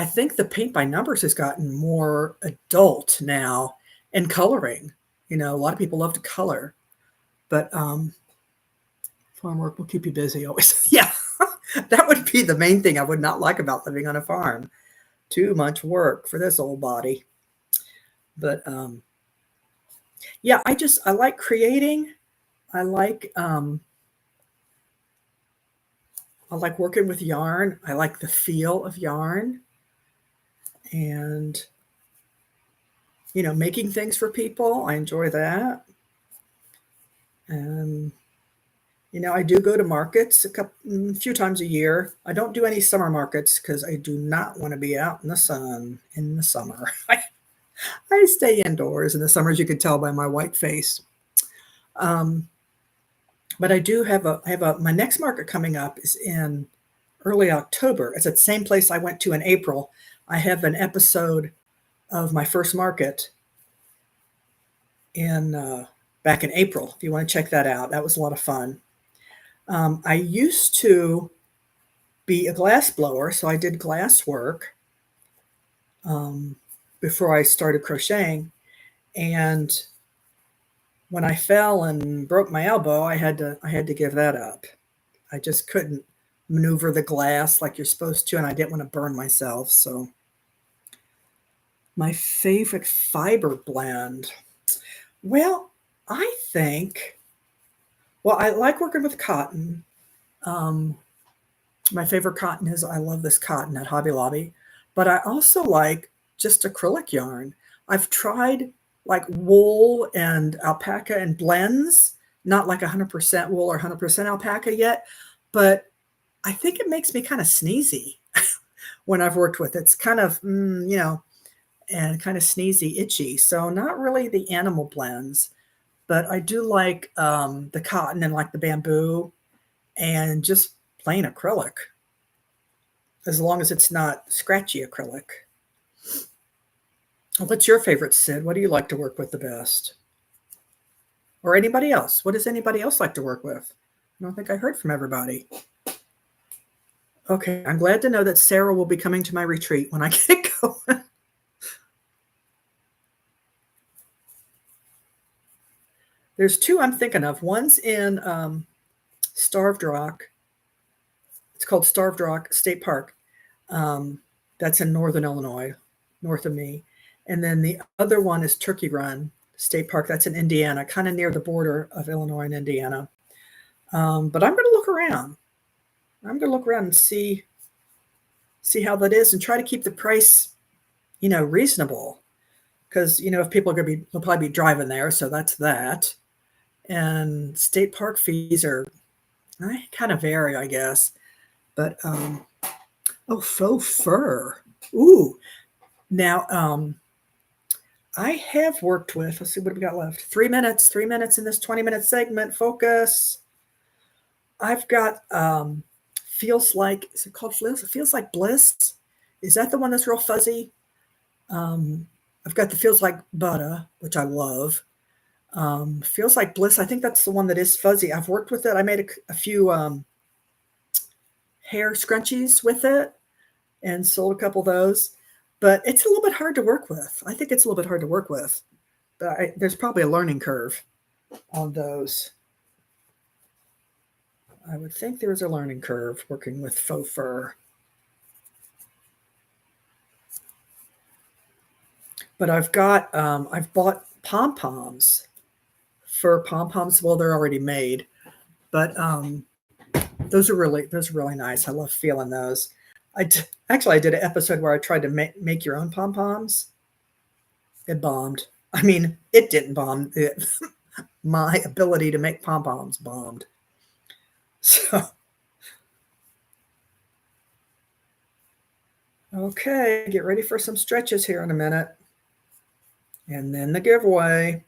think the paint by numbers has gotten more adult now, and coloring. A lot of people love to color, but farm work will keep you busy always. Yeah, that would be the main thing I would not like about living on a farm. Too much work for this old body. But yeah, I like creating. I like working with yarn. I like the feel of yarn, and making things for people. I enjoy that. And I do go to markets a few times a year. I don't do any summer markets because I do not want to be out in the sun in the summer. I stay indoors in the summers. You can tell by my white face. But I do have my next market coming up is in early October. It's at the same place I went to in April. I have an episode of my first market in back in April. If you want to check that out, that was a lot of fun. I used to be a glass blower, so I did glass work before I started crocheting. And when I fell and broke my elbow, I had to give that up. I just couldn't maneuver the glass like you're supposed to, and I didn't want to burn myself. So my favorite fiber blend. Well, I think, well, I like working with cotton. My favorite cotton is, I love this cotton at Hobby Lobby, but I also like just acrylic yarn. I've tried like wool and alpaca and blends, not like 100% wool or 100% alpaca yet, but I think it makes me kind of sneezy when I've worked with it. It's kind of, and kind of sneezy, itchy. So not really the animal blends, but I do like the cotton and like the bamboo and just plain acrylic, as long as it's not scratchy acrylic. What's your favorite, Sid? What do you like to work with the best? Or anybody else? What does anybody else like to work with? I don't think I heard from everybody. Okay, I'm glad to know that Sarah will be coming to my retreat when I get going. There's two I'm thinking of. One's in Starved Rock. It's called Starved Rock State Park. That's in northern Illinois, north of me. And then the other one is Turkey Run State Park. That's in Indiana, kind of near the border of Illinois and Indiana. But I'm going to look around. I'm going to look around and see how that is, and try to keep the price, reasonable. Because, if people are going to be, they'll probably be driving there. So that's that. And state park fees I kind of vary, I guess. But, faux fur. Ooh. Now, I have worked with, let's see what we got left. 3 minutes in this 20-minute segment. Focus. I've got, Feels Like, is it called Feels Like Bliss? Is that the one that's real fuzzy? I've got the Feels Like Butter, which I love. Feels Like Bliss, I think that's the one that is fuzzy. I've worked with it. I made a few hair scrunchies with it and sold a couple of those. But it's a little bit hard to work with. I think it's a little bit hard to work with. But there's probably a learning curve on those. I would think there's a learning curve working with faux fur. But I've bought pom-poms, fur pom-poms. Well, they're already made, but those are really nice. I love feeling those. I did an episode where I tried to make your own pom-poms. It bombed. I mean, it didn't bomb. My ability to make pom-poms bombed. So, okay, get ready for some stretches here in a minute. And then the giveaway.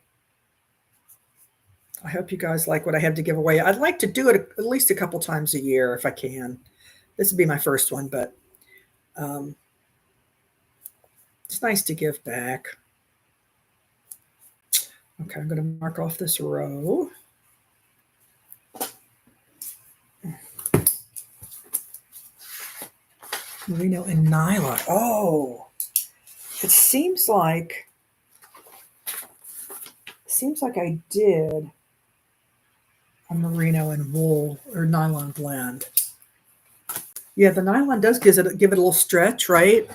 I hope you guys like what I have to give away. I'd like to do it at least a couple times a year if I can. This would be my first one, but it's nice to give back. Okay, I'm going to mark off this row. Merino and nylon. Oh, it seems like I did a merino and wool or nylon blend. Yeah, the nylon does give it a little stretch, right?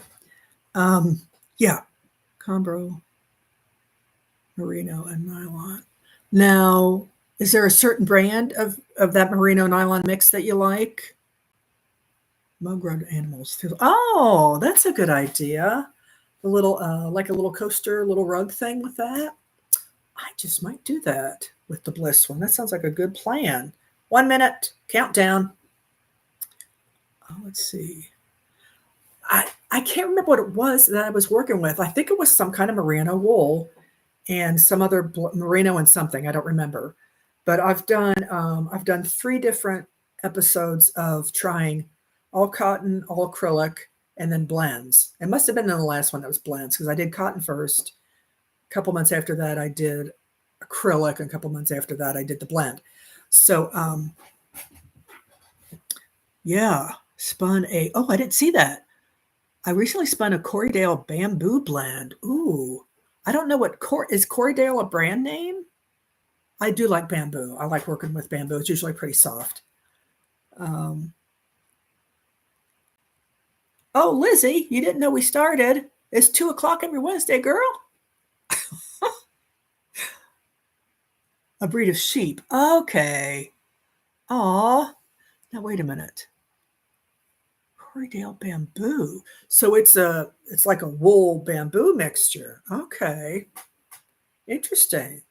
Yeah, Combro, merino and nylon. Now, is there a certain brand of that merino nylon mix that you like? Mug-run animals. Oh, that's a good idea. A little, like a little coaster, little rug thing with that. I just might do that with the Bliss one. That sounds like a good plan. 1 minute countdown. Oh, let's see. I can't remember what it was that I was working with. I think it was some kind of merino wool and some other merino and something. I don't remember. But I've done 3 different episodes of trying all cotton, all acrylic, and then blends. It must have been in the last one that was blends because I did cotton first. A couple months after that, I did acrylic, and a couple months after that, I did the blend. So, yeah, I didn't see that. I recently spun a Corriedale bamboo blend. Ooh, I don't know is Corriedale a brand name? I do like bamboo. I like working with bamboo. It's usually pretty soft. Oh, Lizzie, you didn't know we started. It's 2:00 every Wednesday, girl. A breed of sheep. Okay. Aw. Now wait a minute. Corriedale bamboo. So it's like a wool bamboo mixture. Okay. Interesting.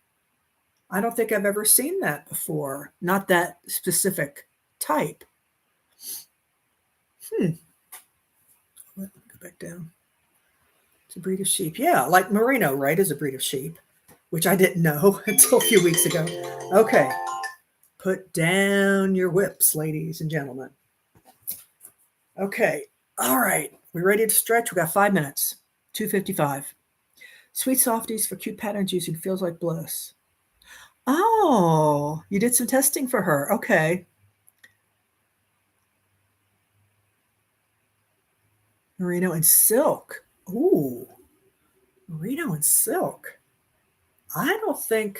I don't think I've ever seen that before. Not that specific type. Let me go back down. It's a breed of sheep. Yeah, like merino, right, is a breed of sheep, which I didn't know until a few weeks ago. Okay. Put down your whips, ladies and gentlemen. Okay. All right. We ready to stretch? We got 5 minutes. 2:55. Sweet softies for cute patterns using Feels Like Bliss. Oh, you did some testing for her. Okay. Merino and silk. Ooh, merino and silk. I don't think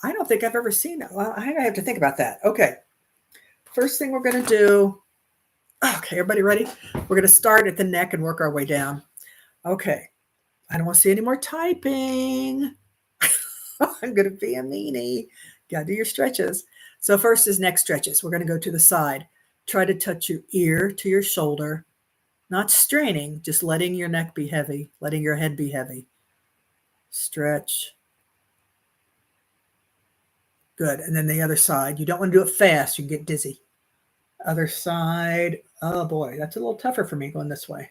I've ever seen that. Well, I have to think about that. Okay. First thing we're going to do. Okay, everybody ready? We're going to start at the neck and work our way down. Okay. I don't want to see any more typing. I'm going to be a meanie. Got to do your stretches. So first is neck stretches. We're going to go to the side. Try to touch your ear to your shoulder. Not straining, just letting your neck be heavy, letting your head be heavy. Stretch. Good. And then the other side. You don't want to do it fast. You can get dizzy. Other side. Oh boy, that's a little tougher for me going this way.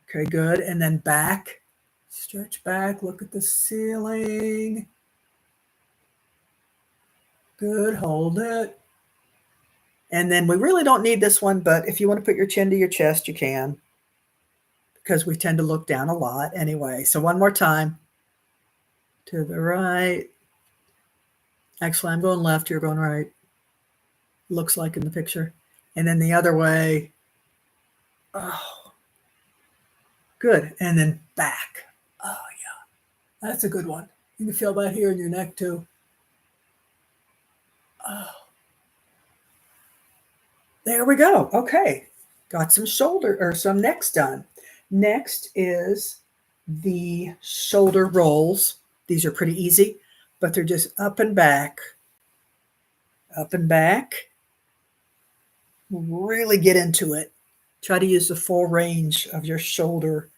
Okay, good. And then back. Stretch back. Look at the ceiling. Good. Hold it. And then we really don't need this one, but if you want to put your chin to your chest, you can, because we tend to look down a lot anyway. So one more time. To the right. Actually, I'm going left. You're going right. Looks like in the picture. And then the other way. Oh, good. And then back. Oh, yeah. That's a good one. You can feel that here in your neck, too. Oh. There we go. Okay. Got some shoulder or some necks done. Next is the shoulder rolls. These are pretty easy, but they're just up and back. Up and back. Really get into it. Try to use the full range of your shoulder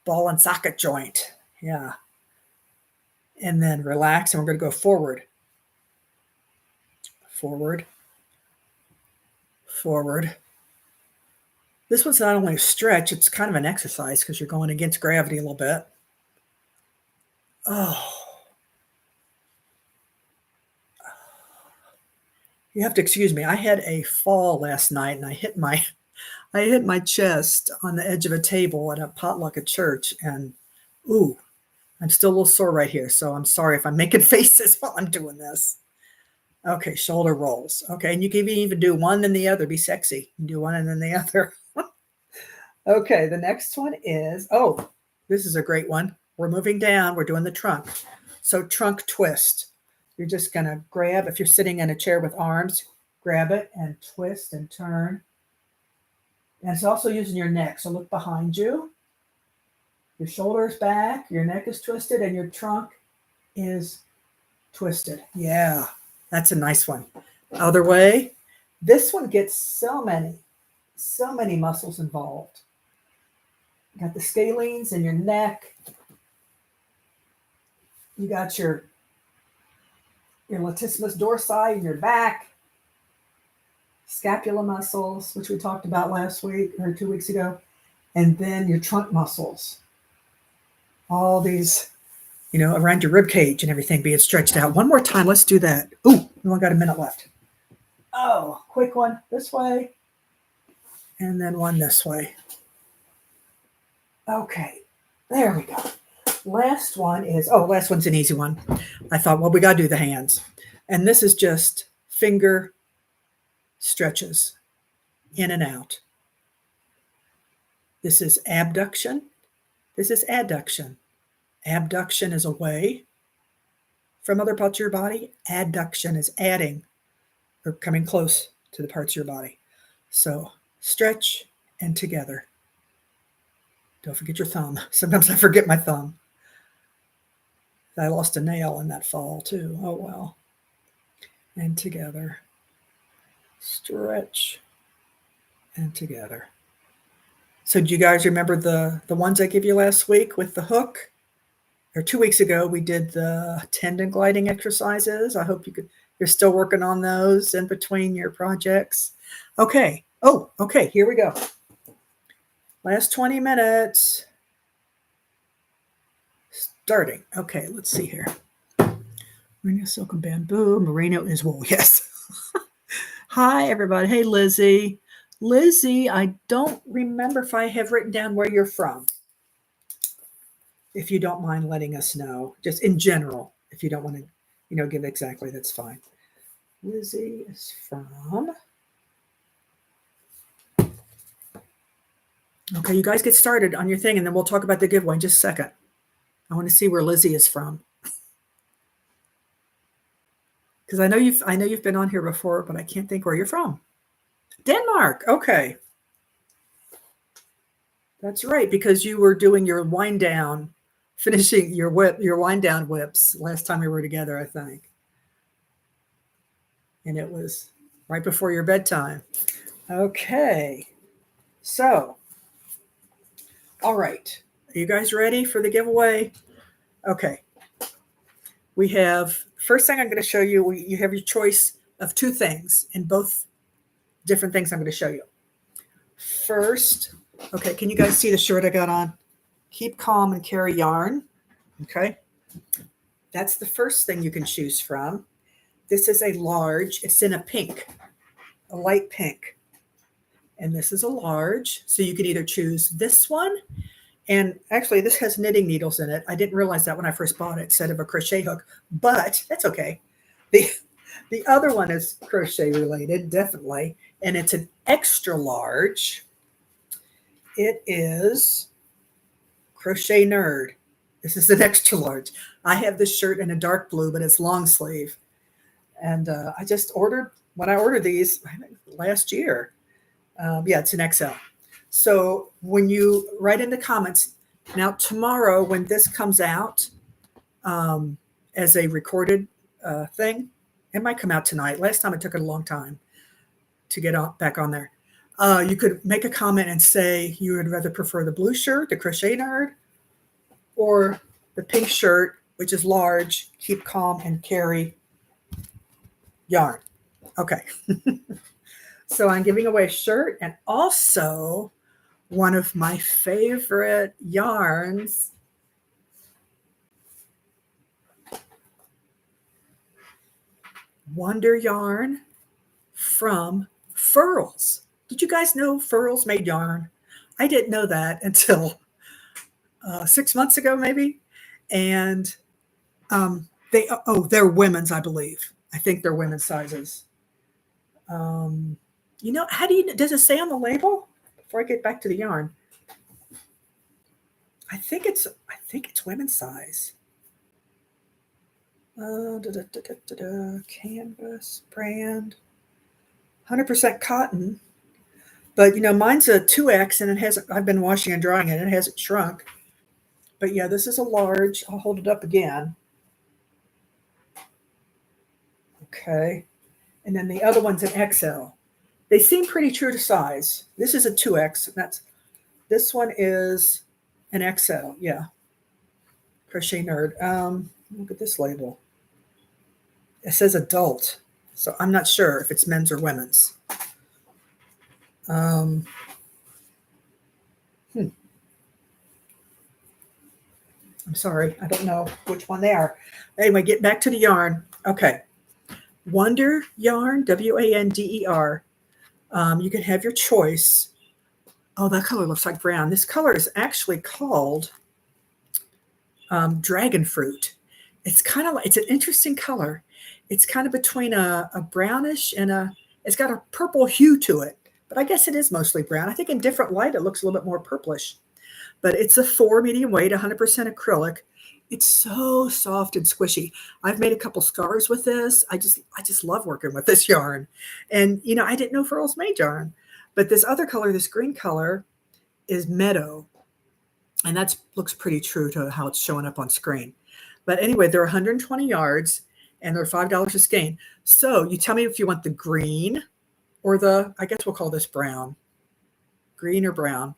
ball and socket joint. Yeah. And then relax, and we're going to go forward. Forward. Forward. This one's not only a stretch, it's kind of an exercise because you're going against gravity a little bit. Oh. You have to excuse me. I had a fall last night and I hit my chest on the edge of a table at a potluck at church, and ooh, I'm still a little sore right here. So I'm sorry if I'm making faces while I'm doing this. Okay, shoulder rolls. Okay, and you can even do one and the other. Be sexy. You can do one and then the other. Okay, the next one is, this is a great one. We're moving down. We're doing the trunk. So trunk twist. You're just going to grab, if you're sitting in a chair with arms, grab it and twist and turn. And it's also using your neck. So look behind you. Your shoulders back, your neck is twisted, and your trunk is twisted. Yeah, that's a nice one. Other way. This one gets so many muscles involved. You got the scalenes in your neck. You got your latissimus dorsi in your back. Scapula muscles, which we talked about last week or 2 weeks ago. And then your trunk muscles. All these around your rib cage and everything being stretched out. One more time. Let's do that. Ooh, we only got a minute left. Oh, quick one this way. And then one this way. Okay, there we go. Last one's an easy one. I thought, well, we got to do the hands. And this is just finger stretches in and out. This is abduction. This is adduction. Abduction is away from other parts of your body. Adduction is adding or coming close to the parts of your body. So stretch and together. Don't forget your thumb. Sometimes I forget my thumb. I lost a nail in that fall too. Oh well. And together. Stretch and together. So do you guys remember the ones I gave you last week with the hook? Or 2 weeks ago, we did the tendon gliding exercises. I hope you're still working on those in between your projects. Okay. Oh, okay. Here we go. Last 20 minutes. Starting. Okay, let's see here. Merino silk and bamboo. Merino is wool. Yes. Hi, everybody. Hey, Lizzie. Lizzie, I don't remember if I have written down where you're from. If you don't mind letting us know, just in general, if you don't want to, give exactly, that's fine. Lizzie is from. Okay, you guys get started on your thing, and then we'll talk about the giveaway in just a second. I want to see where Lizzie is from. Because I know you've been on here before, but I can't think where you're from. Denmark. Okay. That's right, because you were doing your wind down, finishing your wind down whips last time we were together, I think. And it was right before your bedtime. Okay. So, all right. Are you guys ready for the giveaway? Okay. We have, first thing I'm going to show you, you have your choice of two things, and both different things I'm going to show you. First, okay, can you guys see the shirt I got on? Keep calm and carry yarn. Okay. That's the first thing you can choose from. This is a large. It's in a pink, a light pink. And this is a large. So you can either choose this one. And actually, this has knitting needles in it. I didn't realize that when I first bought it instead of a crochet hook, but that's okay. The other one is crochet related, definitely. And it's an extra large. It is Crochet Nerd. This is an extra large. I have this shirt in a dark blue, but it's long sleeve. And I just ordered, when I ordered these last year, it's an XL. So when you write in the comments, now tomorrow when this comes out as a recorded thing, it might come out tonight. Last time it took a long time to get back on there. You could make a comment and say you would rather prefer the blue shirt, the Crochet Nerd, or the pink shirt, which is large, keep calm and carry yarn. Okay. So I'm giving away a shirt and also one of my favorite yarns. Wonder Yarn from Furls. Did you guys know Furls made yarn? I didn't know that until 6 months ago, maybe. And they're women's, I believe. I think they're women's sizes. How does it say on the label? Before I get back to the yarn, I think it's women's size. Canvas brand, 100% cotton. But mine's a 2X, and I've been washing and drying it. It hasn't shrunk. But yeah, this is a large. I'll hold it up again. Okay. And then the other one's an XL. They seem pretty true to size. This is a 2X. This one is an XL. Yeah. Crochet Nerd. Look at this label. It says adult. So I'm not sure if it's men's or women's. I'm sorry, I don't know which one they are. Anyway, get back to the yarn. Okay. Wonder Yarn, Wander. You can have your choice. Oh, that color looks like brown. This color is actually called dragon fruit. It's kind of like, it's an interesting color. It's kind of between a brownish and it's got a purple hue to it, but I guess it is mostly brown. I think in different light, it looks a little bit more purplish, but it's a 4 medium weight, 100% acrylic. It's so soft and squishy. I've made a couple scarves with this. I just love working with this yarn. And, I didn't know Furls made yarn, but this other color, this green color is Meadow. And that looks pretty true to how it's showing up on screen. But anyway, they're 120 yards and they're $5 a skein. So you tell me if you want the green or I guess we'll call this brown, green or brown.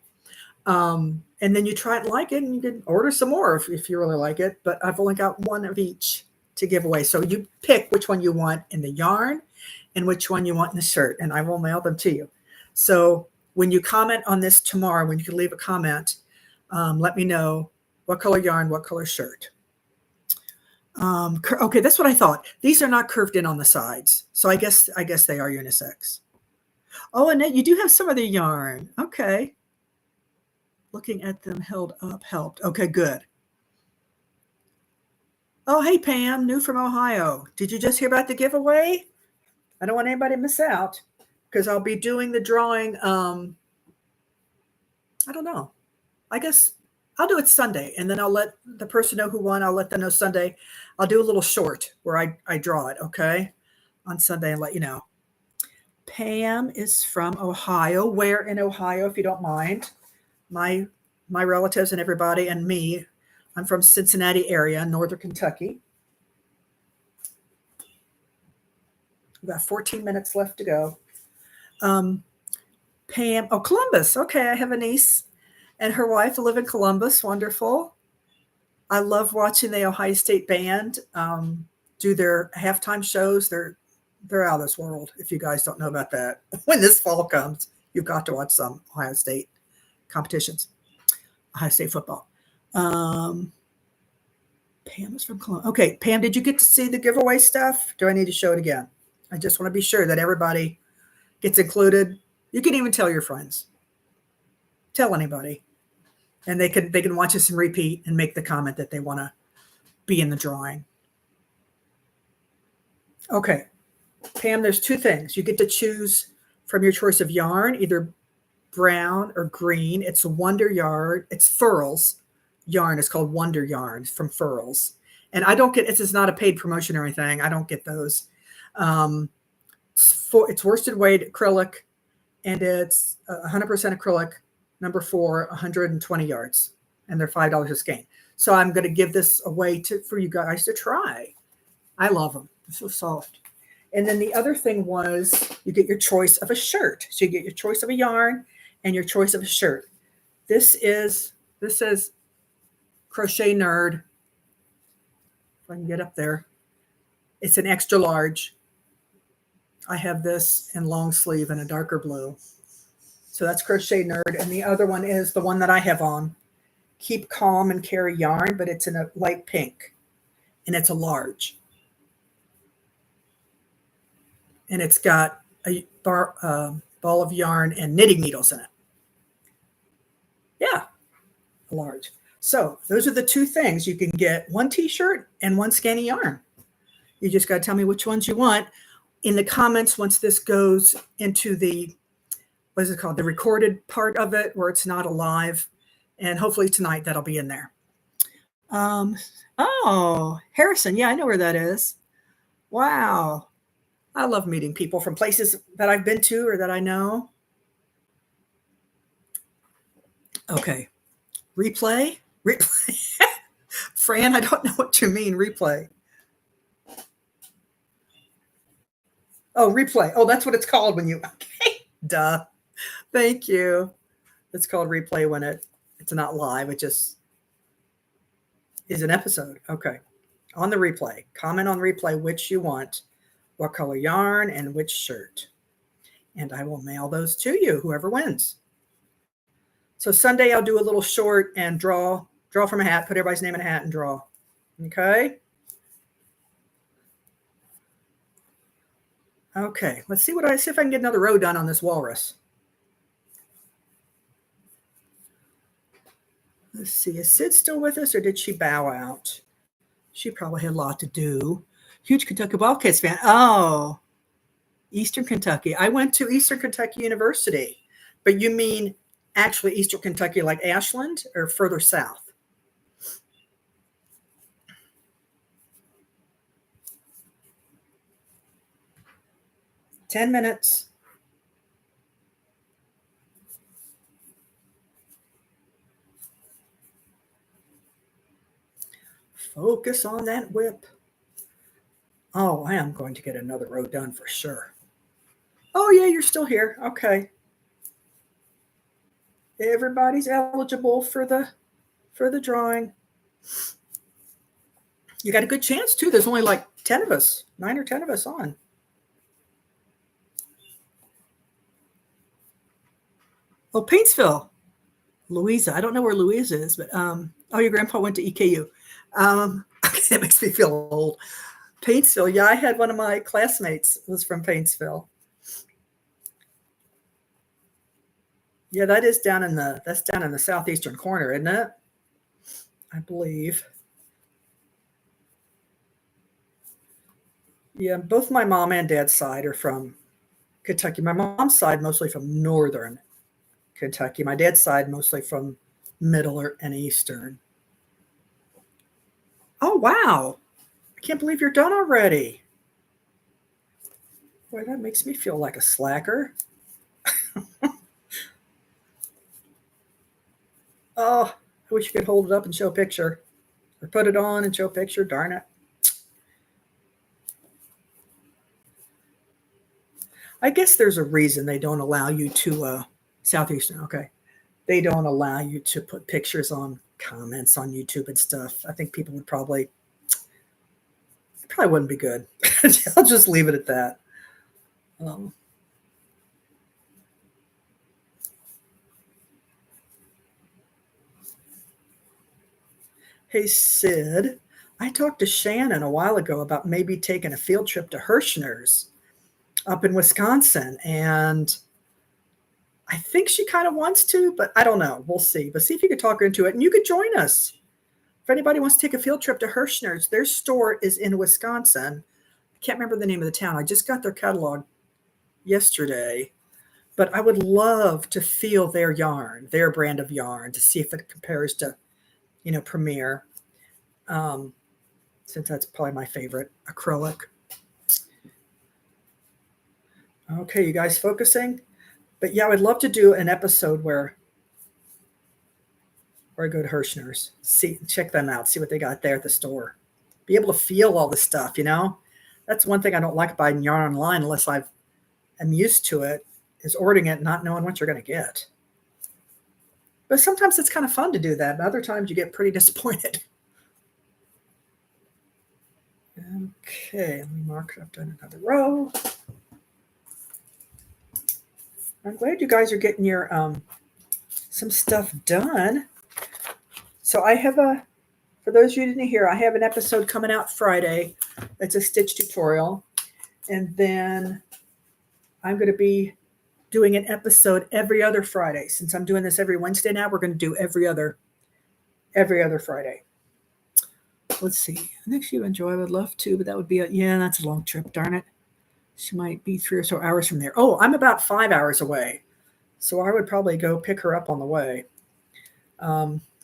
And then you try it and like it, and you can order some more if you really like it. But I've only got one of each to give away. So you pick which one you want in the yarn and which one you want in the shirt, and I will mail them to you. So when you comment on this tomorrow, when you can leave a comment, let me know what color yarn, what color shirt. Okay, that's what I thought. These are not curved in on the sides, so I guess they are unisex. Oh, Annette, you do have some of the yarn. Okay. Looking at them held up helped. Okay, good. Oh, hey, Pam, new from Ohio. Did you just hear about the giveaway? I don't want anybody to miss out because I'll be doing the drawing. I don't know. I guess I'll do it Sunday, and then I'll let the person know who won. I'll let them know Sunday. I'll do a little short where I draw it, okay, on Sunday and let you know. Pam is from Ohio. Where in Ohio, if you don't mind? My relatives and everybody and me, I'm from Cincinnati area, Northern Kentucky. We've got 14 minutes left to go. Pam, Columbus. Okay, I have a niece and her wife live in Columbus. Wonderful. I love watching the Ohio State band do their halftime shows. They're out of this world. If you guys don't know about that, when this fall comes, you've got to watch some Ohio State competitions. Ohio State football. Pam is from Columbus. Okay, Pam, did you get to see the giveaway stuff? Do I need to show it again? I just want to be sure that everybody gets included. You can even tell your friends. Tell anybody. And they can watch us and repeat and make the comment that they want to be in the drawing. Okay. Pam, there's two things. You get to choose from your choice of yarn, either brown or green. It's Wonder Yarn. It's Furls yarn. It's called Wonder Yarn from Furls. And I don't get, it's not a paid promotion or anything. I don't get those. It's worsted weight acrylic, and it's 100% acrylic, number 4, 120 yards, and they're $5 a skein. So I'm going to give this away for you guys to try. I love them. They're so soft. And then the other thing was you get your choice of a shirt. So you get your choice of a yarn and your choice of a shirt. This says Crochet Nerd. If I can get up there. It's an extra large. I have this in long sleeve in a darker blue. So that's Crochet Nerd. And the other one is the one that I have on. Keep Calm and Carry Yarn, but it's in a light pink. And it's a large. And it's got a ball of yarn and knitting needles in it. Yeah, a large. So those are the two things. You can get one t-shirt and one skein of yarn. You just got to tell me which ones you want. In the comments, once this goes into the, what is it called? The recorded part of it where it's not alive. And hopefully tonight that'll be in there. Oh, Harrison. Yeah, I know where that is. Wow. I love meeting people from places that I've been to or that I know. Okay. Replay. Fran, I don't know what you mean, replay. Oh, replay. Oh, that's what it's called when you, okay. Duh. Thank you. It's called replay when it's not live. It just is an episode. Okay. On the replay. Comment on replay which you want, what color yarn, and which shirt. And I will mail those to you, whoever wins. So Sunday I'll do a little short and draw Draw from a hat, put everybody's name in a hat and draw. Okay? Okay, let's see see if I can get another row done on this walrus. Let's see, is Sid still with us or did she bow out? She probably had a lot to do. Huge Kentucky Wildcats fan. Oh, Eastern Kentucky. I went to Eastern Kentucky University, but you mean actually Eastern Kentucky like Ashland or further south? Ten minutes. Focus on that whip. Oh, I am going to get another row done for sure. Oh, yeah, you're still here. Okay. Everybody's eligible for the drawing. You got a good chance, too. There's only like 10 of us, 9 or 10 of us on. Oh, Paintsville. Louisa. I don't know where Louisa is, but oh, your grandpa went to EKU. Okay, that makes me feel old. Paintsville. Yeah, I had one of my classmates was from Paintsville. Yeah, that's down in the southeastern corner, isn't it? I believe. Yeah, both my mom and dad's side are from Kentucky. My mom's side mostly from northern Kentucky. My dad's side mostly from middle and eastern. Oh, wow. I can't believe you're done already. Boy, that makes me feel like a slacker. Oh, I wish you could hold it up and show a picture. Or put it on and show a picture. Darn it. I guess there's a reason they don't allow you to, Southeastern, okay. They don't allow you to put pictures on comments on YouTube and stuff. I think people would probably wouldn't be good. I'll just leave it at that. Hey, Sid, I talked to Shannon a while ago about maybe taking a field trip to Hirschner's up in Wisconsin. And I think she kind of wants to, but I don't know. We'll see. But see if you could talk her into it. And you could join us. If anybody wants to take a field trip to Hirschner's, their store is in Wisconsin. I can't remember the name of the town. I just got their catalog yesterday. But I would love to feel their yarn, their brand of yarn, to see if it compares to, Premier. Since that's probably my favorite acrylic. Okay, you guys focusing? But yeah, I would love to do an episode where I go to Hirschner's, check them out, see what they got there at the store. Be able to feel all the stuff, That's one thing I don't like buying yarn online unless I'm used to it, is ordering it, not knowing what you're going to get. But sometimes it's kind of fun to do that. But other times you get pretty disappointed. Okay, let me mark it. I've done another row. I'm glad you guys are getting your some stuff done. So I have for those of you who didn't hear, I have an episode coming out Friday. It's a stitch tutorial. And then I'm going to be doing an episode every other Friday. Since I'm doing this every Wednesday now, we're going to do every other Friday. Let's see. I think she would enjoy. I would love to, but that would be that's a long trip. Darn it. She might be 3 or so hours from there. Oh, I'm about 5 hours away. So I would probably go pick her up on the way.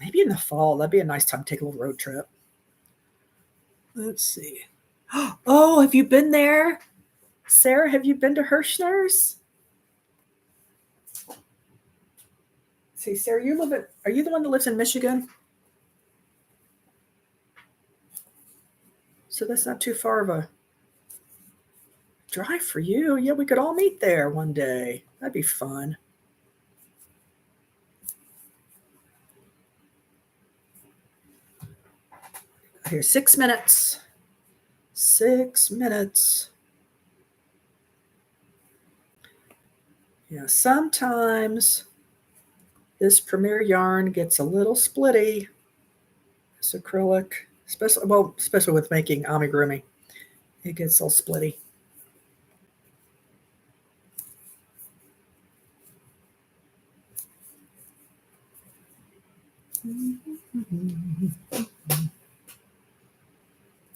Maybe in the fall. That'd be a nice time to take a little road trip. Let's see. Oh, have you been there? Sarah, have you been to Hirschner's? See, Sarah, are you the one that lives in Michigan? So that's not too far of a drive for you. Yeah, we could all meet there one day. That'd be fun. Here, 6 minutes. 6 minutes. Yeah, sometimes this Premier yarn gets a little splitty. It's acrylic, especially with making amigurumi. It gets all splitty.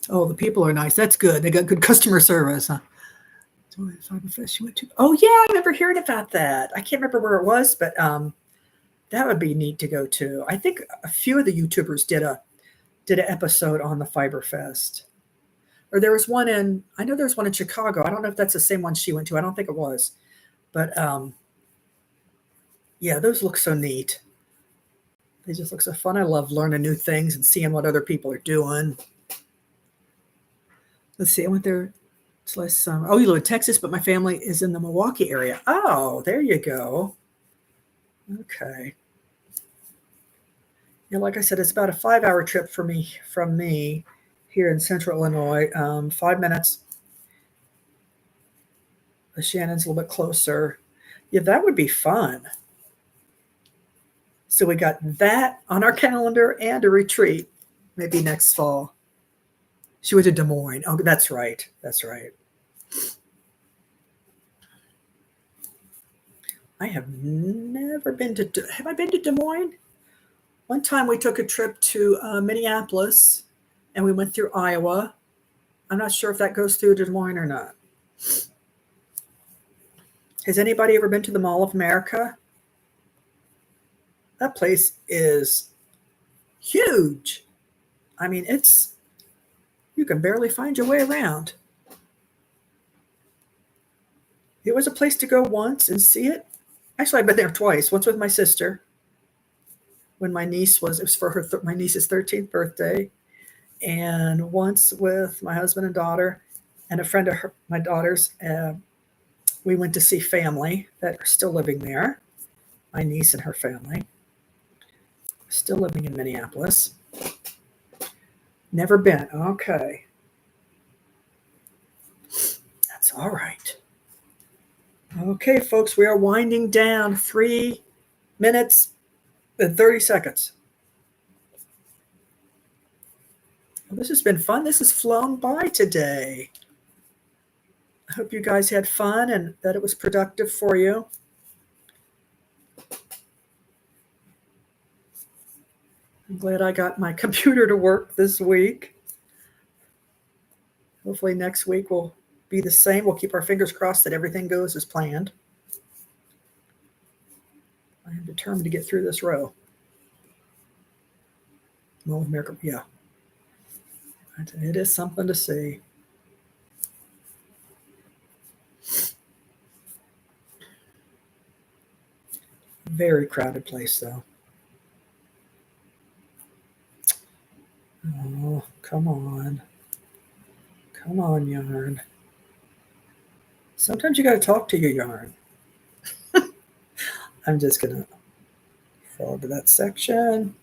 Oh, the people are nice. That's good. They got good customer service. Huh? Oh yeah, I remember hearing about that. I can't remember where it was, but that would be neat to go to. I think a few of the YouTubers did an episode on the Fiber Fest. Or there was one I know there's one in Chicago. I don't know if that's the same one she went to. I don't think it was. But yeah, those look so neat. They just look so fun. I love learning new things and seeing what other people are doing. Let's see. I went there last summer. Oh, you live in Texas, but my family is in the Milwaukee area. Oh, there you go. Okay. Yeah, like I said, it's about a 5-hour trip from me here in Central Illinois. 5 minutes. The Shannon's a little bit closer. Yeah, that would be fun. So we got that on our calendar and a retreat, maybe next fall. She went to Des Moines. Oh, that's right. That's right. I have never been to. Have I been to Des Moines? One time we took a trip to Minneapolis, and we went through Iowa. I'm not sure if that goes through Des Moines or not. Has anybody ever been to the Mall of America? That place is huge. I mean, you can barely find your way around. It was a place to go once and see it. Actually, I've been there twice. Once with my sister when it was for my niece's 13th birthday, and once with my husband and daughter and a friend of my daughter's. We went to see family that are still living there. My niece and her family, still living in Minneapolis. Never been. Okay. That's all right. Okay, folks, we are winding down. 3 minutes and 30 seconds. Well, this has been fun. This has flown by today. I hope you guys had fun and that it was productive for you. I'm glad I got my computer to work this week. Hopefully next week will be the same. We'll keep our fingers crossed that everything goes as planned. I am determined to get through this row. Mall of America, yeah. It is something to see. Very crowded place, though. Oh, come on. Come on, yarn. Sometimes you got to talk to your yarn. I'm just going to fall to that section.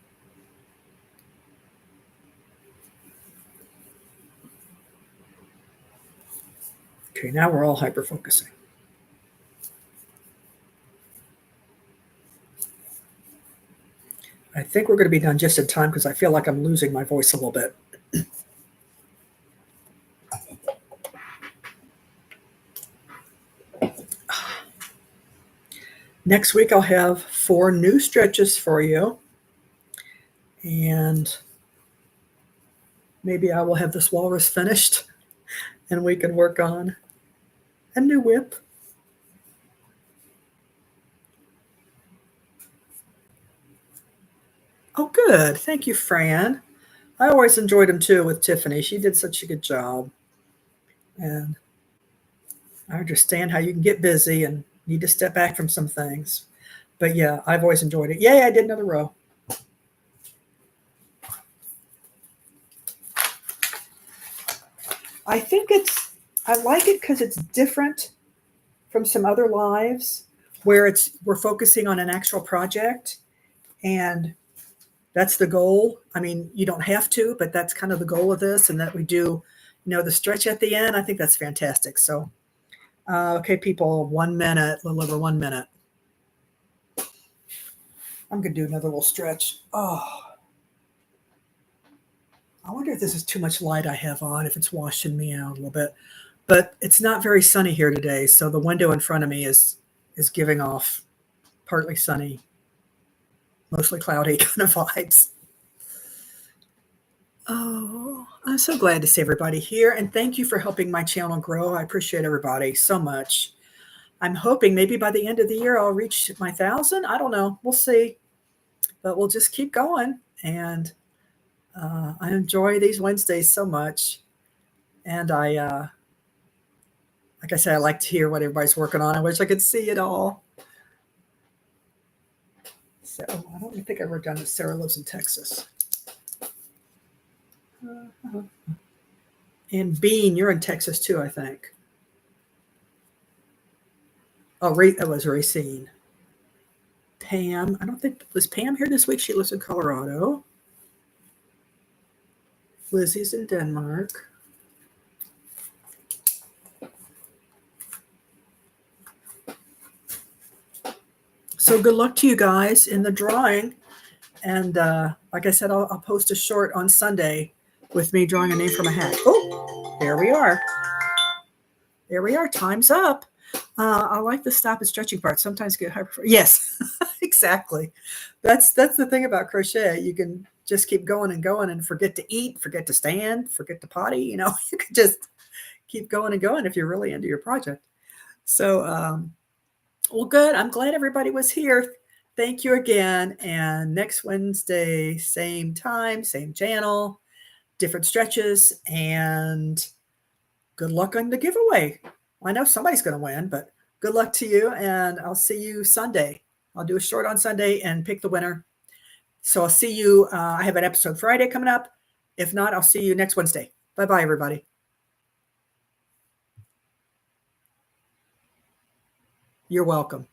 Okay, now we're all hyper-focusing. I think we're going to be done just in time because I feel like I'm losing my voice a little bit. Next week, I'll have 4 new stretches for you. And maybe I will have this walrus finished and we can work on a new whip. Oh, good. Thank you, Fran. I always enjoyed them too with Tiffany. She did such a good job. And I understand how you can get busy and need to step back from some things. But yeah, I've always enjoyed it. Yay, I did another row. I like it because it's different from some other lives where we're focusing on an actual project, and that's the goal. I mean, you don't have to, but that's kind of the goal of this, and that we do, the stretch at the end. I think that's fantastic. So, okay, people, 1 minute, a little over 1 minute. I'm going to do another little stretch. Oh. I wonder if this is too much light I have on, if it's washing me out a little bit. But it's not very sunny here today, so the window in front of me is giving off partly sunny, mostly cloudy kind of vibes. Oh, I'm so glad to see everybody here, and thank you for helping my channel grow. I appreciate everybody so much. I'm hoping maybe by the end of the year I'll reach my 1,000. I don't know. We'll see. But we'll just keep going. And I enjoy these Wednesdays so much. And like I said, I like to hear what everybody's working on. I wish I could see it all. So I don't think I wrote down that Sarah lives in Texas. And Bean, you're in Texas too, I think. Oh, that was Racine. Pam, I don't think, was Pam here this week? She lives in Colorado. Lizzie's in Denmark. So good luck to you guys in the drawing. And like I said, I'll post a short on Sunday with me drawing a name from a hat. Oh, there we are. There we are. Time's up. I like the stop and stretching part. Sometimes get hyper. Yes, exactly. That's the thing about crochet. You can just keep going and forget to eat, forget to stand, forget to potty. You know, you can just keep going and going if you're really into your project. So, well, good. I'm glad everybody was here. Thank you again. And next Wednesday, same time, same channel, different stretches, and good luck on the giveaway. I know somebody's going to win, but good luck to you. And I'll see you Sunday. I'll do a short on Sunday and pick the winner. So I'll see you. I have an episode Friday coming up. If not, I'll see you next Wednesday. Bye-bye, everybody. You're welcome.